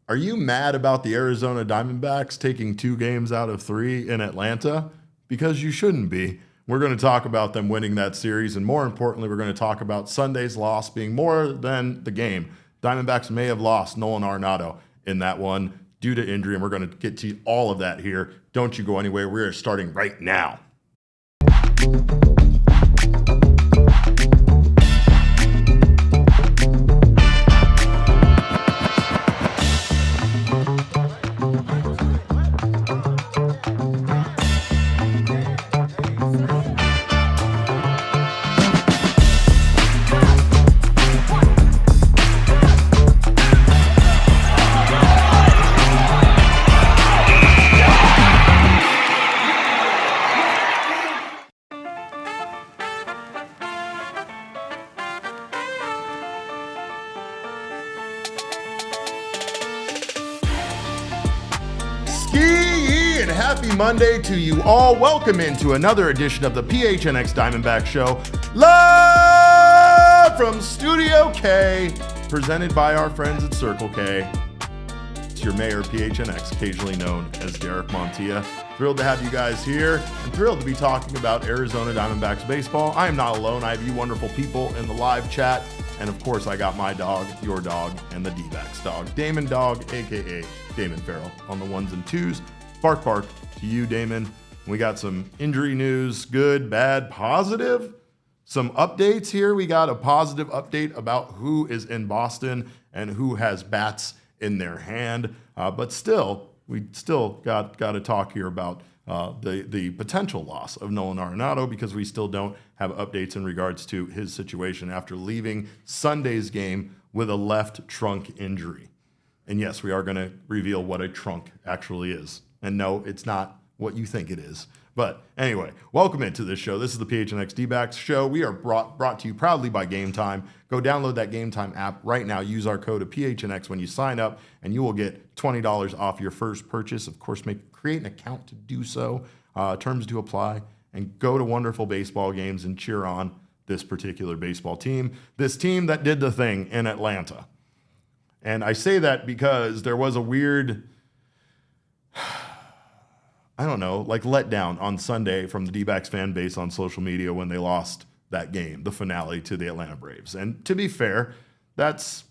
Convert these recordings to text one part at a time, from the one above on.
Are you mad about the Arizona Diamondbacks taking 2 games out of 3 in Atlanta? Because you shouldn't be. We're going to talk about them winning that series, and more importantly, we're going to talk about Sunday's loss being more than the game. Diamondbacks may have lost Nolan Arenado in that one due to injury, and we're going to get to all of that here. Don't you go anywhere. We're starting right now. SkeeYee and happy Monday to you all. Welcome into another edition of the PHNX Diamondback Show, live from Studio K, presented by our friends at Circle K. It's your mayor, PHNX, occasionally known as Derek Montilla. Thrilled to have you guys here and thrilled to be talking about Arizona Diamondbacks baseball. I am not alone. I have you wonderful people in the live chat. And of course, I got my dog, your dog, and the Dbacks dog, Damon dog, aka Damon Fairall, on the 1s and 2s. Bark, bark to you, Damon. We got some injury news, good, bad, positive. Some updates here. We got a positive update about who is in Boston and who has bats in their hand. But still, we still got to talk here about the potential loss of Nolan Arenado because we still don't have updates in regards to his situation after leaving Sunday's game with a left trunk injury. And yes, we are going to reveal what a trunk actually is. And no, it's not what you think it is. But anyway, welcome into this show. This is the PHNX Dbacks show. We are brought to you proudly by Game Time. Go download that Game Time app right now. Use our code of PHNX when you sign up, and you will get $20 off your first purchase. Of course, create an account to do so. Terms do apply. And go to wonderful baseball games and cheer on this particular baseball team. This team that did the thing in Atlanta. And I say that because there was a weird, I don't know, like letdown on Sunday from the D-backs fan base on social media when they lost that game, the finale to the Atlanta Braves. And to be fair, it's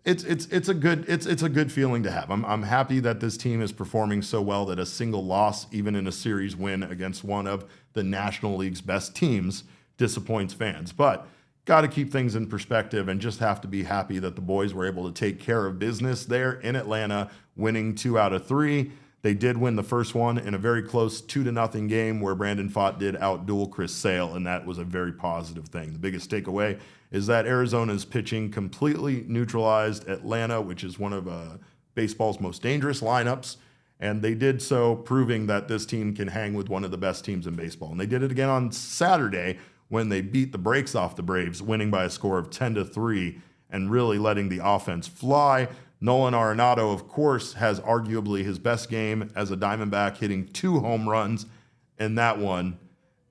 a good feeling to have. I'm happy that this team is performing so well that a single loss, even in a series win against one of the National League's best teams, disappoints fans. But got to keep things in perspective and just have to be happy that the boys were able to take care of business there in Atlanta, winning 2 out of 3. They did win the first one in a very close 2-0 game where Brandon Pfaadt did outduel Chris Sale, and that was a very positive thing. The biggest takeaway is that Arizona's pitching completely neutralized Atlanta, which is one of baseball's most dangerous lineups, and they did so, proving that this team can hang with one of the best teams in baseball. And they did it again on Saturday when they beat the brakes off the Braves, winning by a score of 10-3 and really letting the offense fly. Nolan Arenado, of course, has arguably his best game as a Diamondback, hitting 2 home runs in that one,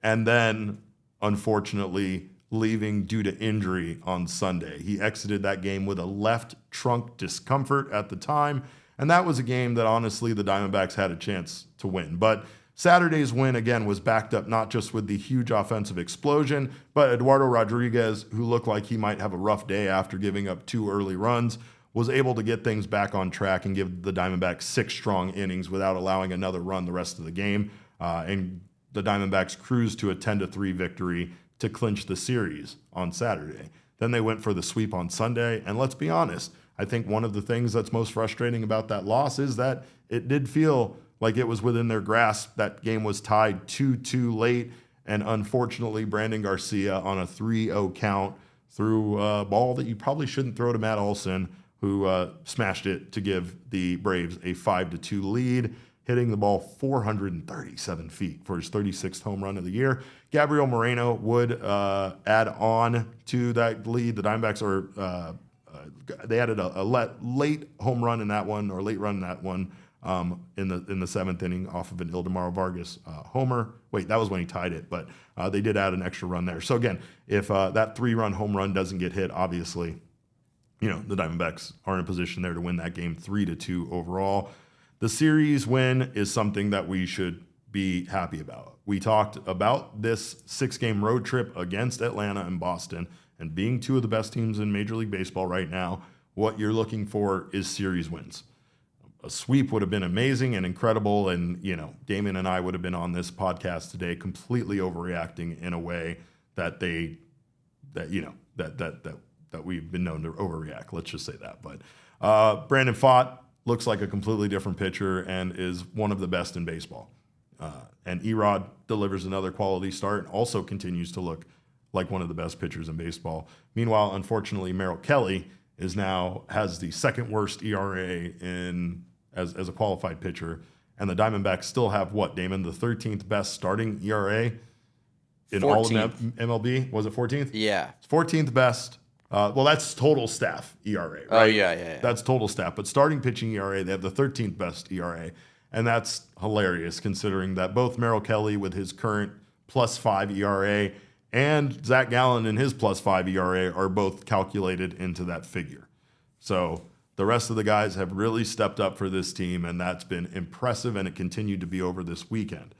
and then, unfortunately, leaving due to injury on Sunday. He exited that game with a left trunk discomfort at the time, and that was a game that, honestly, the Diamondbacks had a chance to win. But Saturday's win, again, was backed up not just with the huge offensive explosion, but Eduardo Rodriguez, who looked like he might have a rough day after giving up 2 early runs, was able to get things back on track and give the Diamondbacks 6 strong innings without allowing another run the rest of the game. And the Diamondbacks cruised to a 10-3 victory to clinch the series on Saturday. Then they went for the sweep on Sunday. And let's be honest, I think one of the things that's most frustrating about that loss is that it did feel like it was within their grasp. That game was tied 2-2 late. And unfortunately, Brandon Garcia on a 3-0 count threw a ball that you probably shouldn't throw to Matt Olson, who smashed it to give the Braves a 5-2 lead, hitting the ball 437 feet for his 36th home run of the year. Gabriel Moreno would add on to that lead. The Diamondbacks they added a late home run in that one, or late run in that one, in the 7th inning off of an Ildemaro Vargas homer. Wait, that was when he tied it, but they did add an extra run there. So again, if that 3-run home run doesn't get hit, obviously the Diamondbacks are in a position there to win that game 3-2 overall. The series win is something that we should be happy about. We talked about this 6-game road trip against Atlanta and Boston, and being two of the best teams in Major League Baseball right now, what you're looking for is series wins. A sweep would have been amazing and incredible, and Damon and I would have been on this podcast today completely overreacting in a way that that we've been known to overreact. Let's just say that. But Brandon Pfaadt looks like a completely different pitcher and is one of the best in baseball. And Erod delivers another quality start and also continues to look like one of the best pitchers in baseball. Meanwhile, unfortunately, Merrill Kelly has the second worst ERA as a qualified pitcher. And the Diamondbacks still have Damon? The 13th best starting ERA in 14th. All of MLB? Was it 14th? Yeah. 14th best. Well, that's total staff ERA, right? Oh, yeah. That's total staff. But starting pitching ERA, they have the 13th best ERA. And that's hilarious considering that both Merrill Kelly with his current +5 ERA and Zach Gallen and his +5 ERA are both calculated into that figure. So the rest of the guys have really stepped up for this team, and that's been impressive, and it continued to be over this weekend.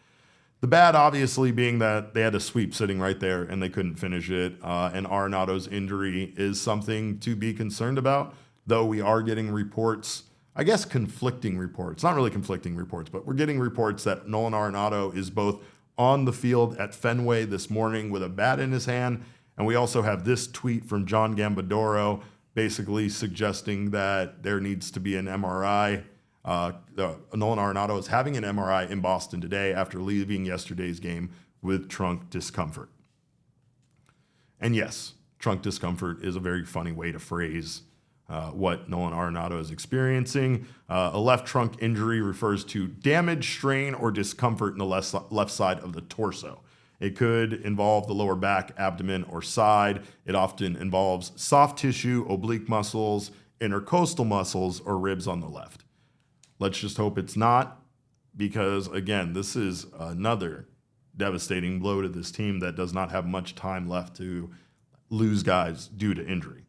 The bad, obviously, being that they had a sweep sitting right there and they couldn't finish it. And Arenado's injury is something to be concerned about, though we are getting reports, I guess conflicting reports. Not really conflicting reports, but we're getting reports that Nolan Arenado is both on the field at Fenway this morning with a bat in his hand. And we also have this tweet from John Gambadoro basically suggesting that there needs to be an MRI. Nolan Arenado is having an MRI in Boston today after leaving yesterday's game with trunk discomfort. And yes, trunk discomfort is a very funny way to phrase what Nolan Arenado is experiencing. A left trunk injury refers to damage, strain, or discomfort in the left side of the torso. It could involve the lower back, abdomen, or side. It often involves soft tissue, oblique muscles, intercostal muscles, or ribs on the left. Let's just hope it's not, because, again, this is another devastating blow to this team that does not have much time left to lose guys due to injury.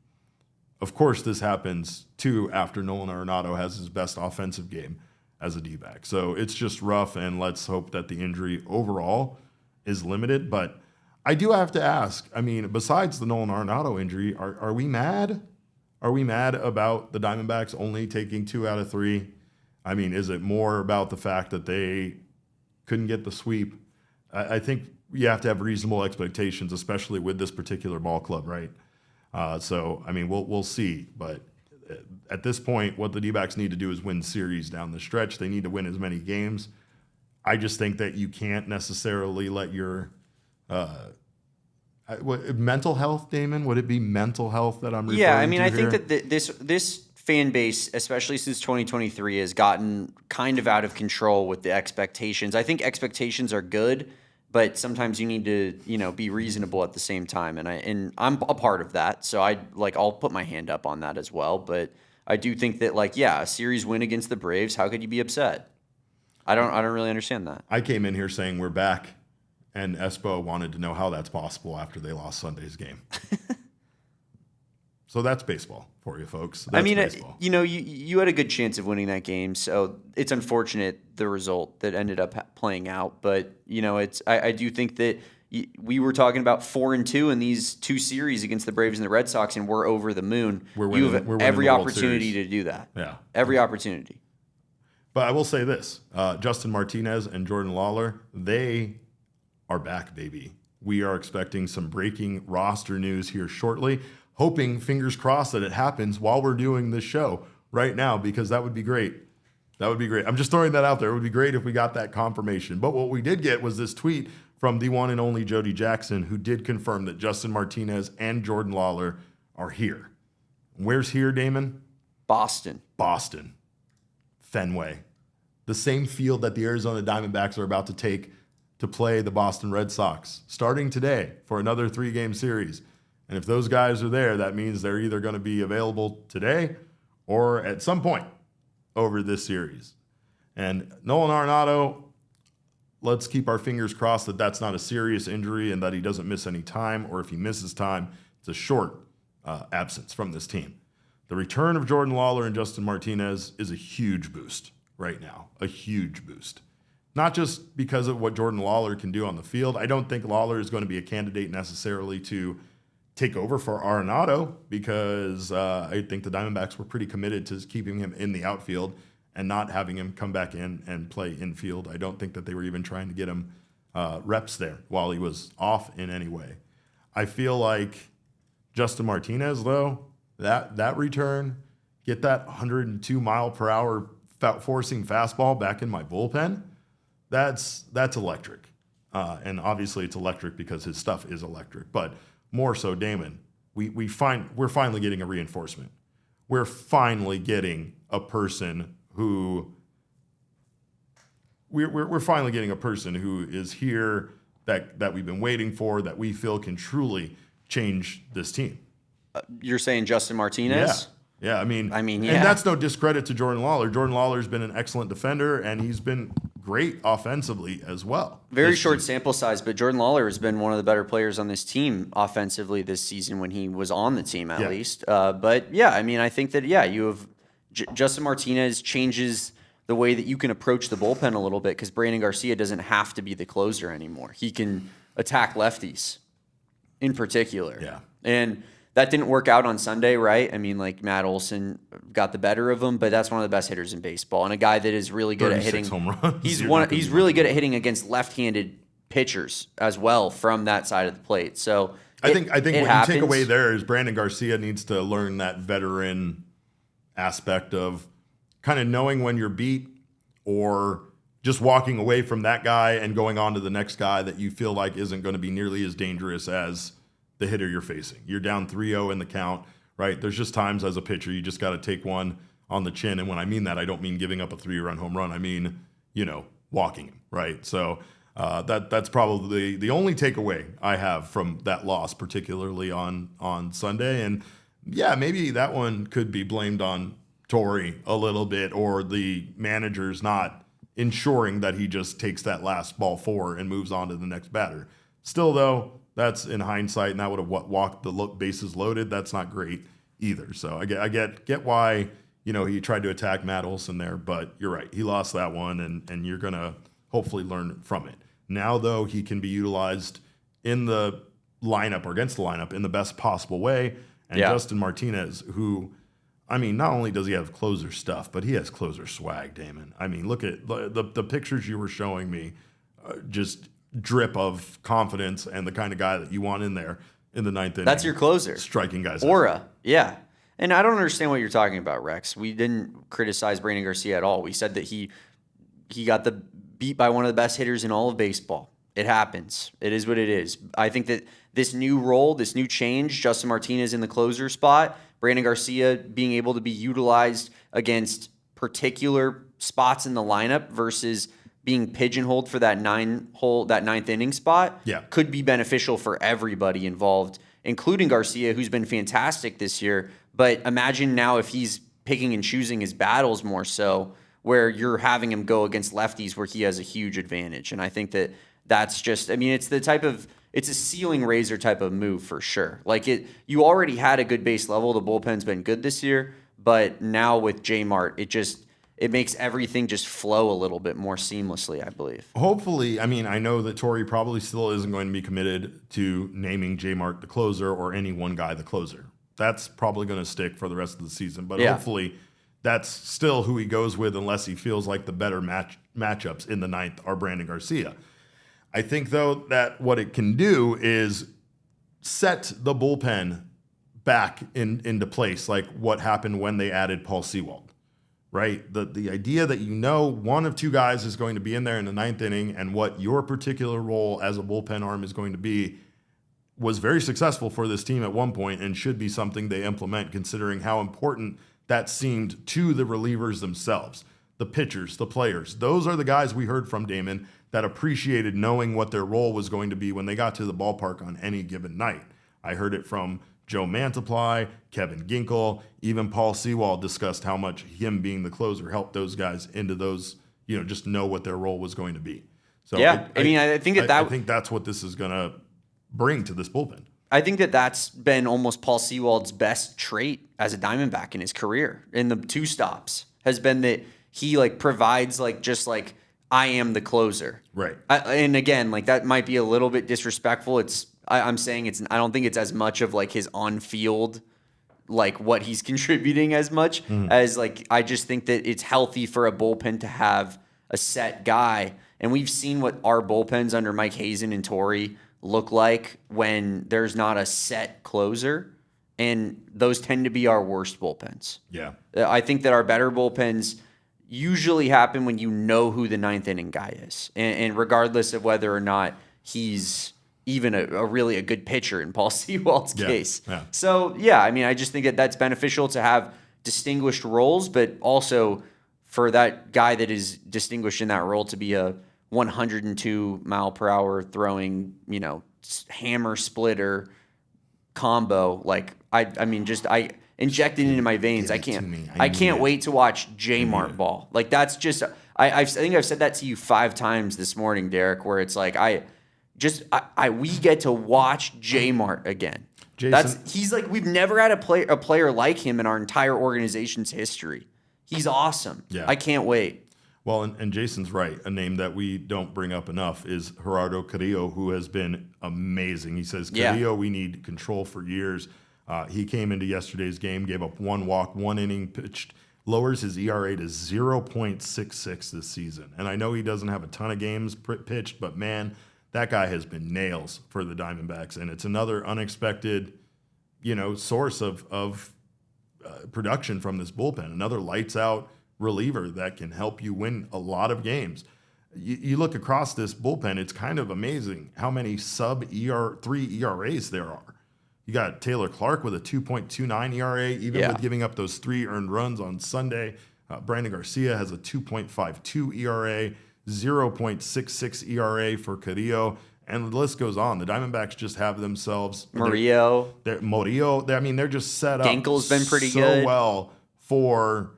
Of course, this happens, too, after Nolan Arenado has his best offensive game as a D-back. So it's just rough, and let's hope that the injury overall is limited. But I do have to ask, besides the Nolan Arenado injury, are we mad? Are we mad about the Diamondbacks only taking 2 out of 3? Is it more about the fact that they couldn't get the sweep? I think you have to have reasonable expectations, especially with this particular ball club, right? We'll see. But at this point, what the D-backs need to do is win series down the stretch. They need to win as many games. I just think that you can't necessarily let your mental health, Damon, would it be mental health that I'm referring to? Yeah, I here? think that this fan base, especially since 2023, has gotten kind of out of control with the expectations. I think expectations are good, but sometimes you need to, be reasonable at the same time. And I'm a part of that, so I'll put my hand up on that as well. But I do think that a series win against the Braves, how could you be upset? I don't really understand that. I came in here saying we're back, and Espo wanted to know how that's possible after they lost Sunday's game. So that's baseball for you folks. That's baseball. You had a good chance of winning that game, so it's unfortunate the result that ended up playing out. But I do think that we were talking about 4-2 in these 2 series against the Braves and the Red Sox, and we're over the moon. You have every opportunity to do that. Yeah, every opportunity. But I will say this: Justin Martinez and Jordan Lawlar, they are back, baby. We are expecting some breaking roster news here shortly. Hoping, fingers crossed, that it happens while we're doing this show right now, because that would be great. That would be great. I'm just throwing that out there. It would be great if we got that confirmation. But what we did get was this tweet from the one and only Jody Jackson, who did confirm that Justin Martinez and Jordan Lawlar are here. Where's here, Damon? Boston. Fenway. The same field that the Arizona Diamondbacks are about to take to play the Boston Red Sox, starting today for another 3-game series. And if those guys are there, that means they're either going to be available today or at some point over this series. And Nolan Arenado, let's keep our fingers crossed that that's not a serious injury and that he doesn't miss any time, or if he misses time, it's a short absence from this team. The return of Jordan Lawlar and Justin Martinez is a huge boost right now, a huge boost. Not just because of what Jordan Lawlar can do on the field. I don't think Lawlar is going to be a candidate necessarily to take over for Arenado because I think the Diamondbacks were pretty committed to keeping him in the outfield and not having him come back in and play infield. I don't think that they were even trying to get him reps there while he was off in any way. I feel like Justin Martinez, though, that return, get that 102 mile per hour forcing fastball back in my bullpen, that's electric. And obviously it's electric because his stuff is electric. But more so, Damon, we're finally getting a reinforcement. We're finally getting a person who we're finally getting a person who is here that we've been waiting for, that we feel can truly change this team. You're saying Justin Martinez? Yeah. I mean, yeah. And that's no discredit to Jordan Lawlar. Jordan Lawlar's been an excellent defender, and he's been great offensively as well. Very short sample size, but Jordan Lawlar has been one of the better players on this team offensively this season when he was on the team, at least. But yeah, I mean, I think that, you have Justin Martinez changes the way that you can approach the bullpen a little bit because Brandon Garcia doesn't have to be the closer anymore. He can attack lefties in particular. Yeah. And that didn't work out on Sunday, right? I mean, like Matt Olson got the better of him, but that's one of the best hitters in baseball and a guy that is really good at hitting. Home runs. He's really good at hitting against left-handed pitchers as well from that side of the plate. So I think what you take away there is Brandon Garcia needs to learn that veteran aspect of kind of knowing when you're beat or just walking away from that guy and going on to the next guy that you feel like isn't going to be nearly as dangerous as the hitter you're facing. You're down 3-0 in the count, right? There's just times as a pitcher you just got to take one on the chin. And when I mean that, I don't mean giving up a 3-run home run. I mean, walking him, right? So that's probably the only takeaway I have from that loss, particularly on Sunday. And yeah, maybe that one could be blamed on Torrey a little bit, or the manager's not ensuring that he just takes that last ball forward and moves on to the next batter. Still, though, that's in hindsight, and that would have walked the bases loaded. That's not great either. So I get why he tried to attack Matt Olson there, but you're right. He lost that one, and you're gonna hopefully learn from it. Now, though, he can be utilized in the lineup or against the lineup in the best possible way. And Justin Martinez, who, I mean, not only does he have closer stuff, but he has closer swag, Damon. I mean, look at the pictures you were showing me, just drip of confidence and the kind of guy that you want in there in the ninth inning. That's your closer. Striking guys. Aura. Yeah. And I don't understand what you're talking about, Rex. We didn't criticize Brandon Garcia at all. We said that he got the beat by one of the best hitters in all of baseball. It happens. It is what it is. I think that this new role, this new change, Justin Martinez in the closer spot, Brandon Garcia being able to be utilized against particular spots in the lineup versus being pigeonholed for that ninth inning spot, could be beneficial for everybody involved, including Garcia, who's been fantastic this year. But imagine now if he's picking and choosing his battles more so, where you're having him go against lefties where he has a huge advantage. And I think that's just, I mean, it's a ceiling raiser type of move for sure. Like you already had a good base level. The bullpen's been good this year, but now with J Mart, it makes everything just flow a little bit more seamlessly, I believe. Hopefully, I mean, I know that Torrey probably still isn't going to be committed to naming J Mart the closer or any one guy the closer. That's probably going to stick for the rest of the season, but hopefully that's still who he goes with unless he feels like the better matchups in the ninth are Brandon Garcia. I think, though, that what it can do is set the bullpen back into place, like what happened when they added Paul Sewald, right? The idea that one of two guys is going to be in there in the ninth inning and what your particular role as a bullpen arm is going to be was very successful for this team at one point and should be something they implement, considering how important that seemed to the relievers themselves, the pitchers, the players. Those are the guys we heard from, Damon, that appreciated knowing what their role was going to be when they got to the ballpark on any given night. I heard it from Joe Mantiply, Kevin Ginkel, even Paul Sewald discussed how much him being the closer helped those guys into those, just know what their role was going to be. So I think that's what this is going to bring to this bullpen. I think that that's been almost Paul Sewald's best trait as a Diamondback in his career. In the 2 stops has been that he like provides like just like I am the closer. Right. And again, like that might be a little bit disrespectful. I'm saying I don't think it's as much of like his on field, like what he's contributing as much as like I just think that it's healthy for a bullpen to have a set guy. And we've seen what our bullpens under Mike Hazen and Torrey look like when there's not a set closer, and those tend to be our worst bullpens. Yeah. I think that our better bullpens usually happen when you know who the 9th inning guy is, and regardless of whether or not he's even a really a good pitcher in Paul Sewald's case. Yeah. So, yeah, I mean, I just think that that's beneficial to have distinguished roles, but also for that guy that is distinguished in that role to be a 102 mile per hour throwing, hammer splitter combo. Like I mean, I inject it into my veins. I can't wait to watch J-Mart ball. Like that's just, I think I've said that to you 5 times this morning, Derek, where it's like, we get to watch J-Mart again. Jason, He's like, we've never had a player like him in our entire organization's history. He's awesome. Yeah. I can't wait. Well, and Jason's right. A name that we don't bring up enough is Gerardo Carrillo, who has been amazing. He says, Carrillo, we need control for years. He came into yesterday's game, gave up 1 walk, 1 inning pitched, lowers his ERA to 0.66 this season. And I know he doesn't have a ton of games pitched, but man, that guy has been nails for the Diamondbacks. And it's another unexpected, source of production from this bullpen. Another lights out reliever that can help you win a lot of games. You look across this bullpen, it's kind of amazing how many sub-3 ERAs there are. You got Taylor Clark with a 2.29 ERA, even with giving up those 3 earned runs on Sunday. Brandon Garcia has a 2.52 ERA, 0.66 ERA for Carrillo, and the list goes on. The Diamondbacks just have themselves Murillo. They're just set up Ginkel's been pretty so good. well for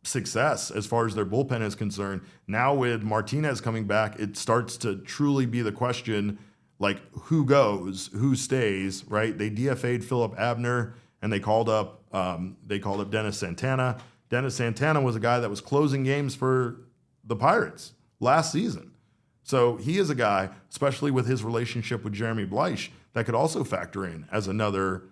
success as far as their bullpen is concerned. Now with Martinez coming back, it starts to truly be the question, like who goes, who stays, right? They DFA'd Philip Abner and they called up Dennis Santana. Dennis Santana was a guy that was closing games for the Pirates last season. So he is a guy, especially with his relationship with Jeremy Bleich, that could also factor in as another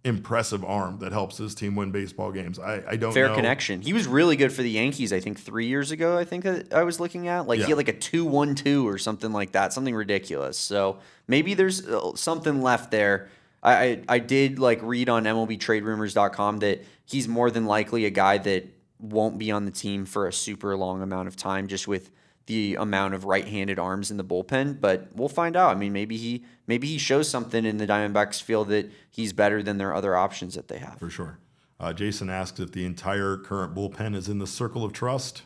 impressive arm that helps his team win baseball games. I don't know. Fair connection. He was really good for the Yankees, I think 3 years ago, I think that I was looking at. Like he had like a 2.12 or something like that, something ridiculous. So maybe there's something left there. I did like read on MLBTradeRumors.com that he's more than likely a guy that won't be on the team for a super long amount of time just with the amount of right-handed arms in the bullpen, but we'll find out. I mean, maybe he shows something in the Diamondbacks feel that he's better than their other options that they have. For sure. Jason asked if the entire current bullpen is in the circle of trust.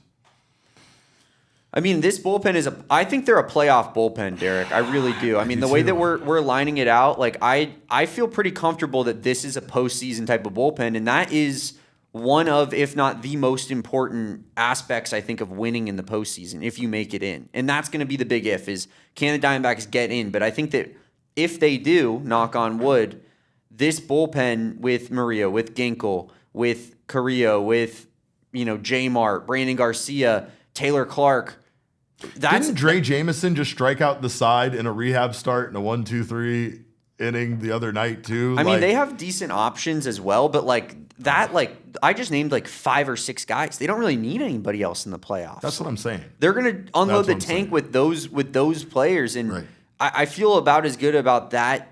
I mean, this bullpen I think they're a playoff bullpen, Derek. I really do. I mean, the way that we're lining it out, like I feel pretty comfortable that this is a postseason type of bullpen, and that is one of, if not the most important aspects, I think, of winning in the postseason, if you make it in. And that's going to be the big if, is can the Diamondbacks get in? But I think that if they do, knock on wood, this bullpen with Murillo, with Ginkel, with Carrillo, with, J-Mart, Brandon Garcia, Taylor Clark. Didn't Dre Jameson just strike out the side in a rehab start in a 1-2-3 inning the other night, too? I mean, they have decent options as well, but I just named 5 or 6 guys. They don't really need anybody else in the playoffs. That's what I'm saying. They're going to unload the tank with those players, and right. I feel about as good about that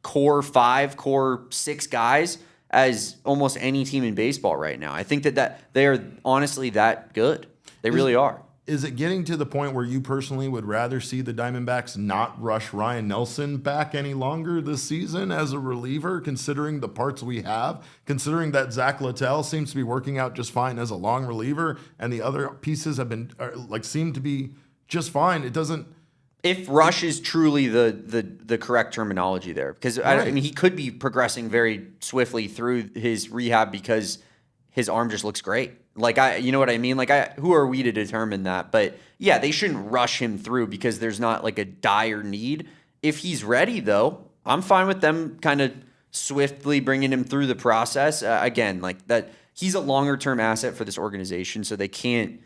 core 5, core 6 guys as almost any team in baseball right now. I think that they are honestly that good. They really are. Is it getting to the point where you personally would rather see the Diamondbacks not rush Ryan Nelson back any longer this season as a reliever, considering the parts we have, considering that Zach Littell seems to be working out just fine as a long reliever, and the other pieces have been seem to be just fine? It doesn't. If rush is truly the correct terminology there, because right. I mean he could be progressing very swiftly through his rehab because his arm just looks great. You know what I mean? Who are we to determine that? But yeah, they shouldn't rush him through because there's not a dire need. If he's ready, though, I'm fine with them kind of swiftly bringing him through the process. Again, like that, he's a longer term asset for this organization, so they can't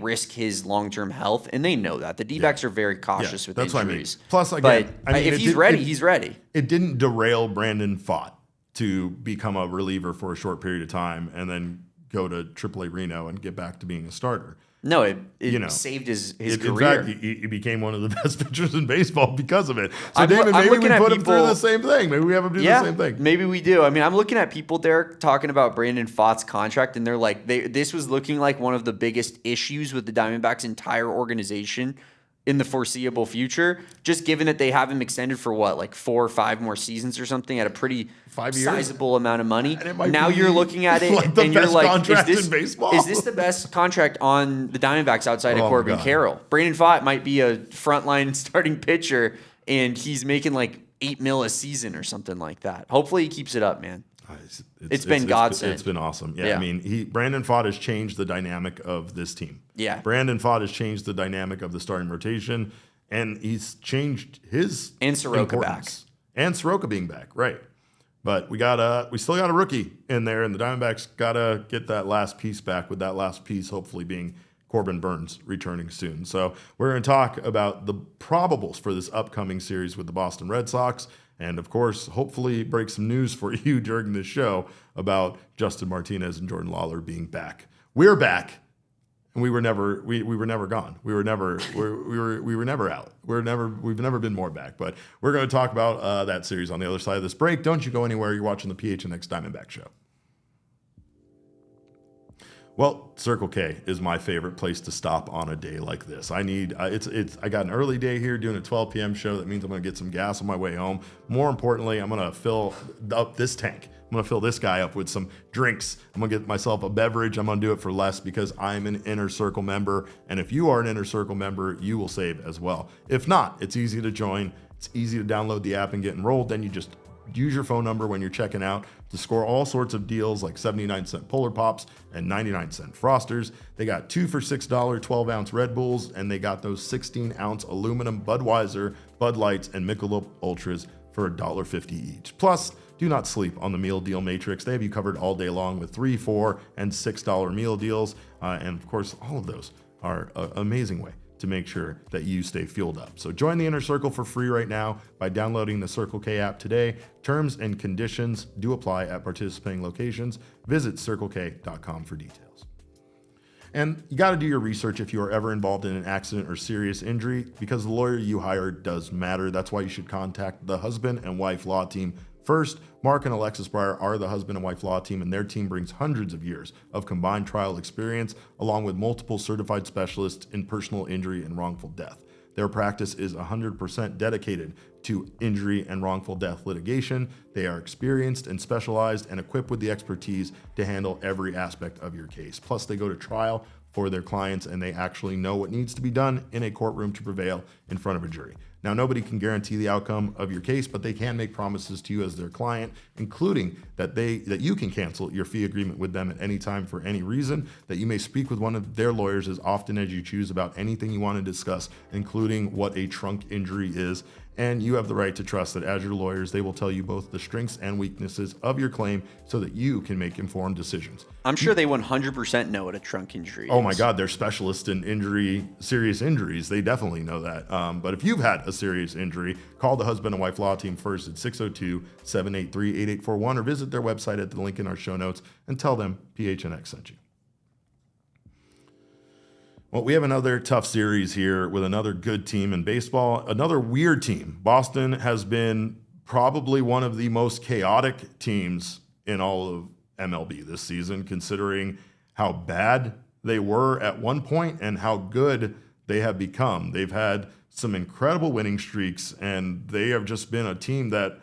risk his long term health, and they know that. The D-backs are very cautious with that's injuries. What I mean. Plus, again, but if he's ready, he's ready. It didn't derail Brandon Pfaadt to become a reliever for a short period of time and then go to AAA Reno and get back to being a starter. No, it saved his career. In fact, he became one of the best pitchers in baseball because of it. So, I'm Damon, maybe we put him people, through the same thing. Maybe we have him do the same thing. Maybe we do. I mean, I'm looking at people there talking about Brandon Pfaadt's contract, and they're like, this was looking like one of the biggest issues with the Diamondbacks' entire organization in the foreseeable future, just given that they have him extended for like 4 or 5 more seasons or something at a pretty sizable amount of money. Now you're looking at it like and you're like, in baseball? Is this the best contract on the Diamondbacks outside of Corbin Carroll? Brandon Pfaadt might be a frontline starting pitcher and he's making like $8 million a season or something like that. Hopefully he keeps it up, man. It's been godsend. It's been awesome. Yeah, I mean, Brandon Pfaadt has changed the dynamic of this team. Yeah. Brandon Pfaadt has changed the dynamic of the starting rotation, and he's changed his and Soroka importance. And Soroka being back, right. But we still got a rookie in there, and the Diamondbacks got to get that last piece back, with that last piece hopefully being Corbin Burnes returning soon. So we're going to talk about the probables for this upcoming series with the Boston Red Sox. And, of course, hopefully break some news for you during this show about Justin Martinez and Jordan Lawlar being back. We're back, and we were never gone. We were never out. We've never been more back. But we're going to talk about that series on the other side of this break. Don't you go anywhere. You're watching the PHNX Diamondback Show. Well, Circle K is my favorite place to stop on a day like this. I got an early day here doing a 12 p.m. show. That means I'm going to get some gas on my way home. More importantly, I'm going to fill up this tank. I'm going to fill this guy up with some drinks. I'm going to get myself a beverage. I'm going to do it for less because I'm an Inner Circle member. And if you are an Inner Circle member, you will save as well. If not, it's easy to join. It's easy to download the app and get enrolled. Then you just use your phone number when you're checking out to score all sorts of deals like 79-cent Polar Pops and 99-cent Frosters. They got 2 for $6 12-ounce Red Bulls, and they got those 16-ounce aluminum Budweiser, Bud Lights, and Michelob Ultras for $1.50 each. Plus, do not sleep on the meal deal matrix. They have you covered all day long with $3, $4, and $6 meal deals. And of course, all of those are an amazing way to make sure that you stay fueled up. So join the Inner Circle for free right now by downloading the Circle K app today. Terms and conditions do apply at participating locations. Visit CircleK.com for details. And you got to do your research if you are ever involved in an accident or serious injury, because the lawyer you hire does matter. That's why you should contact the husband and wife law team first. Mark and Alexis Breyer are the husband and wife law team, and their team brings hundreds of years of combined trial experience, along with multiple certified specialists in personal injury and wrongful death. Their practice is 100% dedicated to injury and wrongful death litigation. They are experienced and specialized and equipped with the expertise to handle every aspect of your case. Plus, they go to trial for their clients, and they actually know what needs to be done in a courtroom to prevail in front of a jury. Now, nobody can guarantee the outcome of your case, but they can make promises to you as their client, including that you can cancel your fee agreement with them at any time for any reason, that you may speak with one of their lawyers as often as you choose about anything you want to discuss, including what a trunk injury is. And you have the right to trust that as your lawyers, they will tell you both the strengths and weaknesses of your claim so that you can make informed decisions. I'm sure they 100% know what a trunk injury is. Oh my God, they're specialists in serious injuries. They definitely know that. But if you've had a serious injury, call the husband and wife law team first at 602-783-8841 or visit their website at the link in our show notes and tell them PHNX sent you. Well, we have another tough series here with another good team in baseball, another weird team. Boston has been probably one of the most chaotic teams in all of MLB this season, considering how bad they were at one point and how good they have become. They've had some incredible winning streaks, and they have just been a team that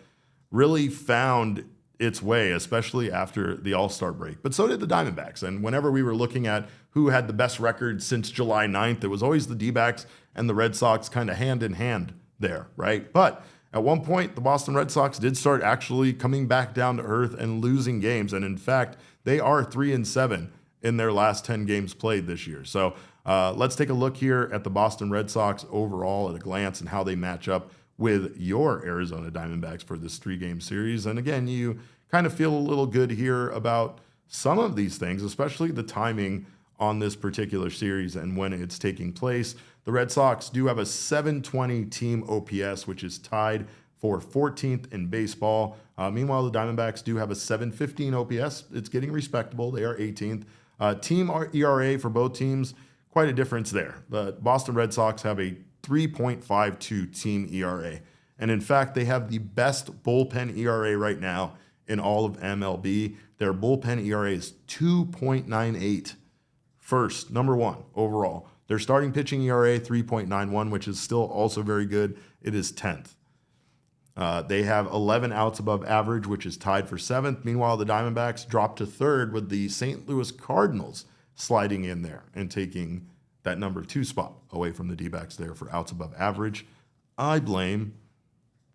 really found its way, especially after the All-Star break. But so did the Diamondbacks. And whenever we were looking at who had the best record since July 9th, it was always the Dbacks and the Red Sox kind of hand in hand there, right? But at one point, the Boston Red Sox did start actually coming back down to earth and losing games. And in fact, they are 3-7 in their last 10 games played this year. So let's take a look here at the Boston Red Sox overall at a glance and how they match up with your Arizona Diamondbacks for this 3-game series. And again, you kind of feel a little good here about some of these things, especially the timing on this particular series and when it's taking place. The Red Sox do have a 720 team OPS, which is tied for 14th in baseball. Meanwhile, the Diamondbacks do have a 715 OPS. It's getting respectable. They are 18th. Team ERA for both teams, quite a difference there. The Boston Red Sox have a 3.52 team ERA. And in fact, they have the best bullpen ERA right now in all of MLB. Their bullpen ERA is 2.98. First, number one overall. Their starting pitching ERA, 3.91, which is still also very good. It is 10th. They have 11 outs above average, which is tied for 7th. Meanwhile, the Diamondbacks dropped to 3rd with the St. Louis Cardinals sliding in there and taking that number 2 spot away from the Dbacks there for outs above average. I blame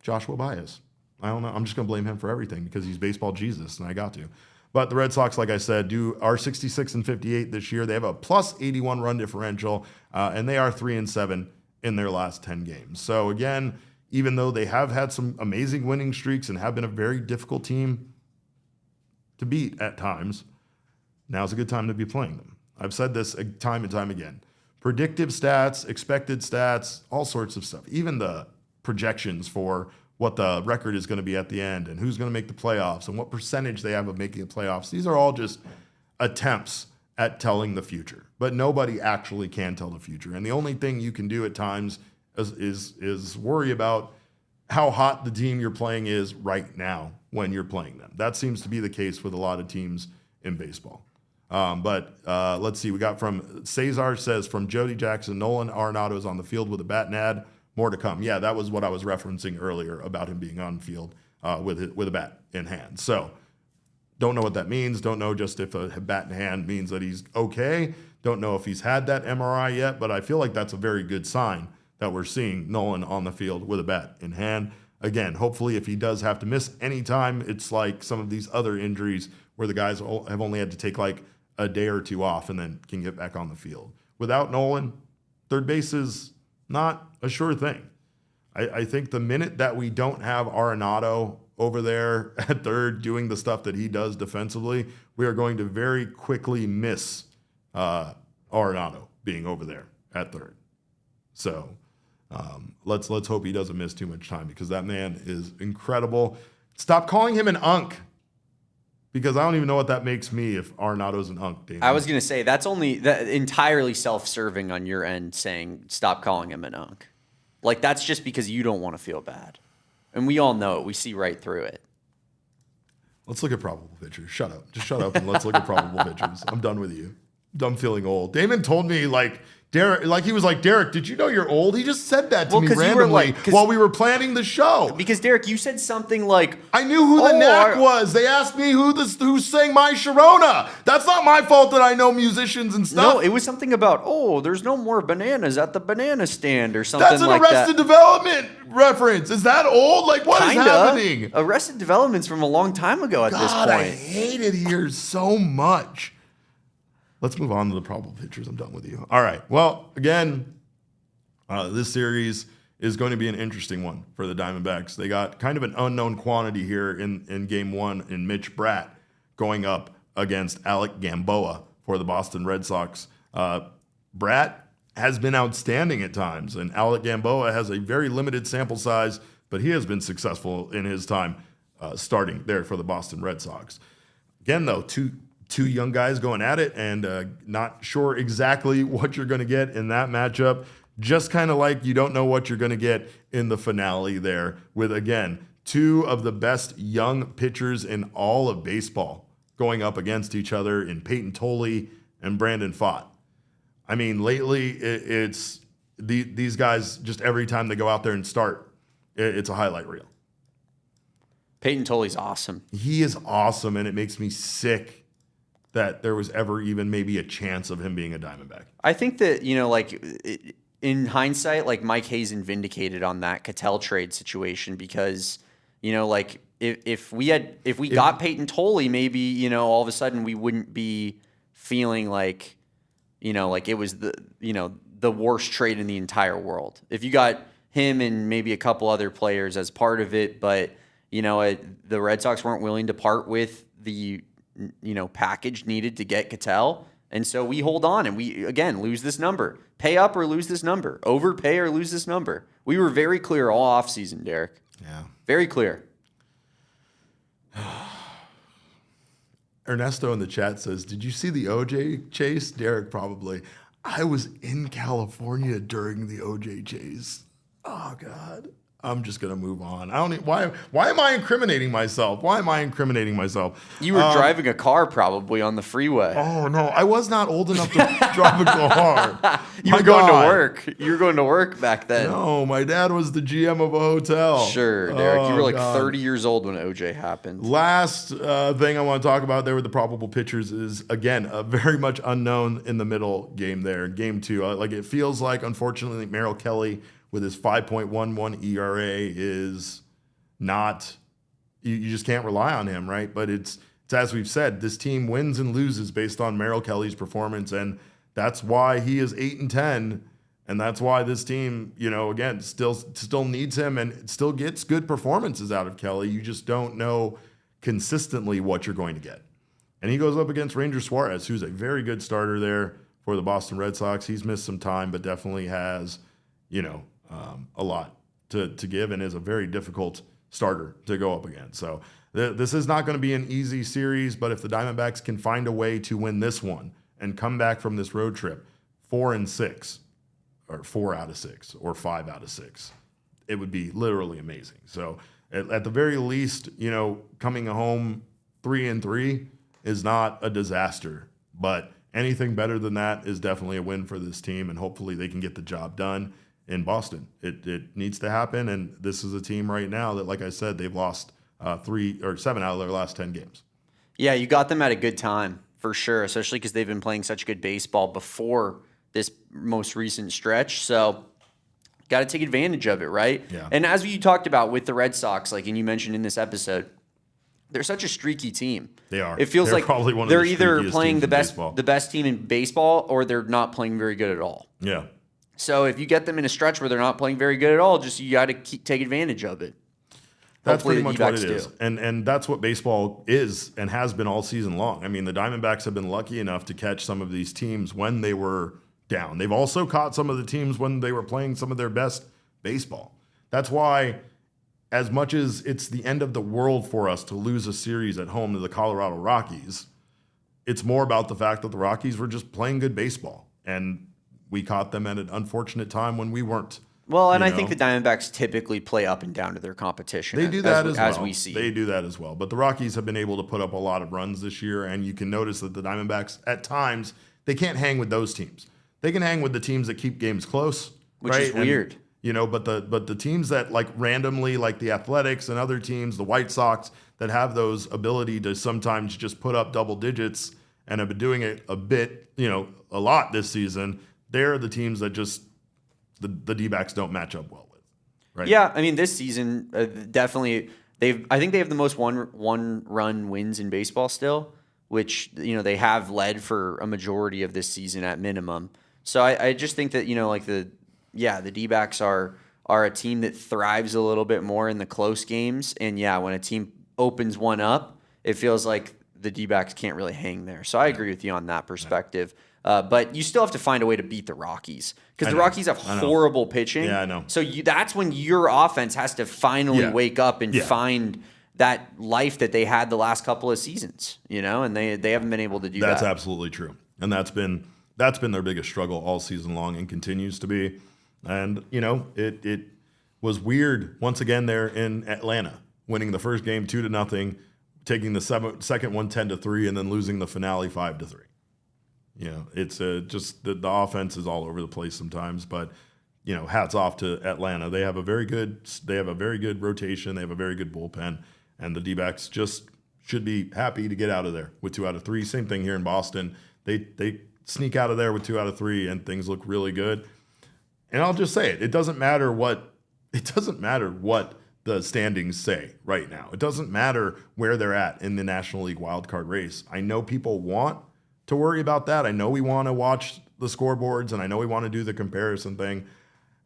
Joshua Baez. I don't know. I'm just going to blame him for everything because he's baseball Jesus, and I got to. But the Red Sox, like I said, are 66-58 this year. They have a plus 81 run differential, and they are 3-7 in their last 10 games. So again, even though they have had some amazing winning streaks and have been a very difficult team to beat at times, now's a good time to be playing them. I've said this time and time again. Predictive stats, expected stats, all sorts of stuff. Even the projections for what the record is going to be at the end and who's going to make the playoffs and what percentage they have of making the playoffs. These are all just attempts at telling the future, but nobody actually can tell the future. And the only thing you can do at times is worry about how hot the team you're playing is right now when you're playing them. That seems to be the case with a lot of teams in baseball. But let's see. We got from Cesar says, from Jody Jackson, Nolan Arenado is on the field with a bat and ad. More to come. Yeah, that was what I was referencing earlier about him being on field with a bat in hand. So don't know what that means. Don't know just if a bat in hand means that he's okay. Don't know if he's had that MRI yet, but I feel like that's a very good sign that we're seeing Nolan on the field with a bat in hand. Again, hopefully if he does have to miss any time, it's like some of these other injuries where the guys have only had to take like a day or two off and then can get back on the field. Without Nolan, third base is not a sure thing. I think the minute that we don't have Arenado over there at third doing the stuff that he does defensively, we are going to very quickly miss Arenado being over there at third. So let's hope he doesn't miss too much time because that man is incredible. Stop calling him an unk because I don't even know what that makes me if Arenado's an unk, Damon. I was going to say, that's entirely self-serving on your end saying, stop calling him an unk. Like, that's just because you don't want to feel bad. And we all know it. We see right through it. Let's look at probable pitchers. Shut up. Just shut up and let's look at probable pitchers. I'm done with you. I'm feeling old. Damon told me, Derek, he was like, Derek, did you know you're old? He just said that to me randomly while we were planning the show. Because, Derek, you said something like, I knew who the knack was. They asked me who sang My Sharona. That's not my fault that I know musicians and stuff. No, it was something about, there's no more bananas at the banana stand or something like that. That's an Arrested Development reference. Is that old? Like, what is happening? Arrested Development's from a long time ago at this point. I hate it here so much. Let's move on to the probable pitchers. I'm done with you. All right. Well, again, this series is going to be an interesting one for the Diamondbacks. They got kind of an unknown quantity here in game one in Mitch Pfaadt going up against Alec Gamboa for the Boston Red Sox. Pfaadt has been outstanding at times, and Alec Gamboa has a very limited sample size, but he has been successful in his time starting there for the Boston Red Sox. Again, though, two young guys going at it, and not sure exactly what you're going to get in that matchup. Just kind of like you don't know what you're going to get in the finale there with, again, two of the best young pitchers in all of baseball going up against each other in Peyton Tolley and Brandon Pfaadt. I mean, lately it's these guys, just every time they go out there and start, it's a highlight reel. Peyton Tolley's awesome. He is awesome, and it makes me sick that there was ever even maybe a chance of him being a Diamondback. I think that, in hindsight, Mike Hazen vindicated on that Cattell trade situation because, if we got Peyton Tolley, maybe, all of a sudden we wouldn't be feeling like it was the worst trade in the entire world. If you got him and maybe a couple other players as part of it. But, the Red Sox weren't willing to part with the, package needed to get Ketel. And so we hold on and we, again, lose this number. Pay up or lose this number. Overpay or lose this number. We were very clear all offseason, Derek. Yeah. Very clear. Ernesto in the chat says, did you see the OJ chase? Derek, probably. I was in California during the OJ chase. Oh, God. I'm just going to move on. I don't need, why am I incriminating myself? Why am I incriminating myself? You were driving a car probably on the freeway. Oh, no. I was not old enough to drive a car. You were going to work. You were going to work back then. No, my dad was the GM of a hotel. Sure, Derek. You were like 30 years old when OJ happened. Last thing I want to talk about there with the probable pitchers is, again, a very much unknown in the middle game there. Game 2. It feels like, unfortunately, Merrill Kelly with his 5.11 ERA is not, you just can't rely on him, right? But it's as we've said, this team wins and loses based on Merrill Kelly's performance, and that's why he is 8-10, and that's why this team, again, still needs him and still gets good performances out of Kelly. You just don't know consistently what you're going to get. And he goes up against Ranger Suarez, who's a very good starter there for the Boston Red Sox. He's missed some time, but definitely has, a lot to give and is a very difficult starter to go up against. So this is not going to be an easy series, but if the Diamondbacks can find a way to win this one and come back from this road trip 4-6, or 4 out of 6, or 5 out of 6, it would be literally amazing. So at the very least, coming home 3-3 is not a disaster, but anything better than that is definitely a win for this team, and hopefully they can get the job done in Boston. It needs to happen, and this is a team right now that, like I said, they've lost 3 or 7 out of their last 10 games. Yeah, you got them at a good time, for sure, especially because they've been playing such good baseball before this most recent stretch. So got to take advantage of it, right? Yeah. And as you talked about with the Red Sox, and you mentioned in this episode, they're such a streaky team. They are. It feels they're like probably one of they're the either streakiest playing teams the best team in baseball, or they're not playing very good at all. Yeah. So if you get them in a stretch where they're not playing very good at all, you got to take advantage of it. That's Hopefully pretty much what it do. is. And that's what baseball is and has been all season long. I mean, the Diamondbacks have been lucky enough to catch some of these teams when they were down. They've also caught some of the teams when they were playing some of their best baseball. That's why, as much as it's the end of the world for us to lose a series at home to the Colorado Rockies, it's more about the fact that the Rockies were just playing good baseball. And we caught them at an unfortunate time when we weren't. Well, and I think the Diamondbacks typically play up and down to their competition. They do that as well. As we see. They do that as well. But the Rockies have been able to put up a lot of runs this year, and you can notice that the Diamondbacks, at times, they can't hang with those teams. They can hang with the teams that keep games close. Which is weird. But the teams that randomly, like the Athletics and other teams, the White Sox, that have those ability to sometimes just put up double digits and have been doing it a lot this season, they're the teams that just the Dbacks don't match up well with. Right? Yeah, I mean, this season, definitely, I think they have the most one-run wins in baseball still, which, they have led for a majority of this season at minimum. So I just think that, the D-backs are a team that thrives a little bit more in the close games. And, when a team opens one up, it feels like the D-backs can't really hang there. So I agree with you on that perspective. But you still have to find a way to beat the Rockies because the Rockies have horrible pitching. Yeah, I know. So that's when your offense has to finally wake up and find that life that they had the last couple of seasons, and they haven't been able to do that. That's absolutely true. And that's been their biggest struggle all season long and continues to be. And, it was weird once again there in Atlanta, winning the first game 2-0, taking the second one 10-3, and then losing the finale 5-3. It's just the offense is all over the place sometimes, but hats off to Atlanta. They have a very good rotation. They have a very good bullpen, and the D-backs just should be happy to get out of there with 2 out of 3. Same thing here in Boston. They sneak out of there with 2 out of 3, and things look really good. And I'll just say it. It doesn't matter what the standings say right now. It doesn't matter where they're at in the National League wildcard race. I know people want to worry about that. I know we want to watch the scoreboards, and I know we want to do the comparison thing.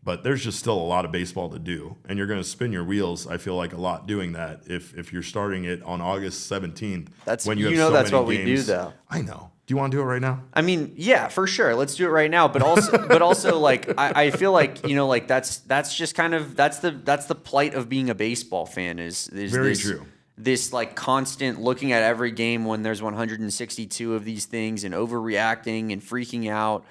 But there's just still a lot of baseball to do, and you're going to spin your wheels. I feel like a lot doing that if you're starting it on August 17th. That's when you have know so that's many what we do games. though. I know. Do you want to do it right now? I mean, yeah, for sure. Let's do it right now. But also, like I feel like like that's just kind of that's the plight of being a baseball fan is Very this, true. This like constant looking at every game when there's 162 of these things and overreacting and freaking out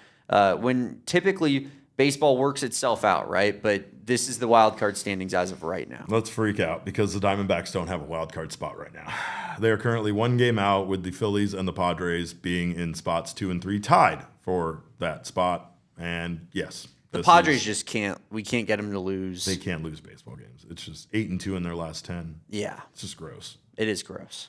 when typically baseball works itself out, right? But this is the wild card standings as of right now. Let's freak out because the Diamondbacks don't have a wild card spot right now. They are currently 1 game out, with the Phillies and the Padres being in spots 2 and 3 tied for that spot. And yes, the Padres just can't. We can't get them to lose. They can't lose baseball games. It's just 8-2 in their last 10. Yeah, it's just gross. It is gross.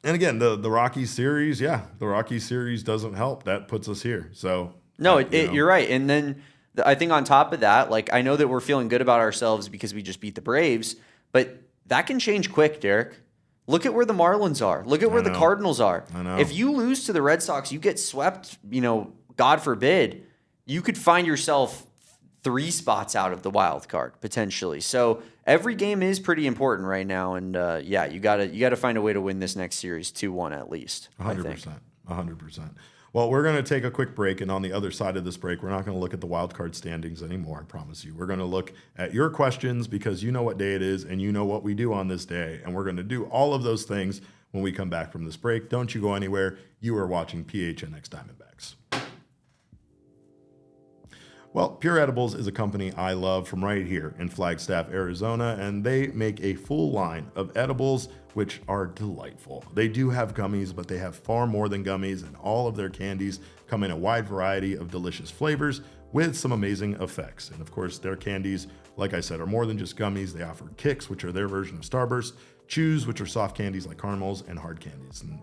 And again, the Rockies series, the Rockies series doesn't help. That puts us here. So no, you're right. And then I think on top of that, like I know that we're feeling good about ourselves because we just beat the Braves, but that can change quick, Derek. Look at where the Marlins are. Look at where the Cardinals are. I know. If you lose to the Red Sox, you get swept, God forbid, you could find yourself 3 spots out of the wild card potentially. So every game is pretty important right now. And you gotta find a way to win this next series 2-1 at least. 100%. 100%. Well, we're going to take a quick break, and on the other side of this break, we're not going to look at the wild card standings anymore, I promise you. We're going to look at your questions because you know what day it is and you know what we do on this day, and we're going to do all of those things when we come back from this break. Don't you go anywhere. You are watching PHNX Diamondbacks. Well, Pure Edibles is a company I love from right here in Flagstaff, Arizona, and they make a full line of edibles which are delightful. They do have gummies, but they have far more than gummies, and all of their candies come in a wide variety of delicious flavors with some amazing effects. And of course, their candies, like I said, are more than just gummies. They offer kicks, which are their version of Starburst, chews, which are soft candies like caramels, and hard candies. And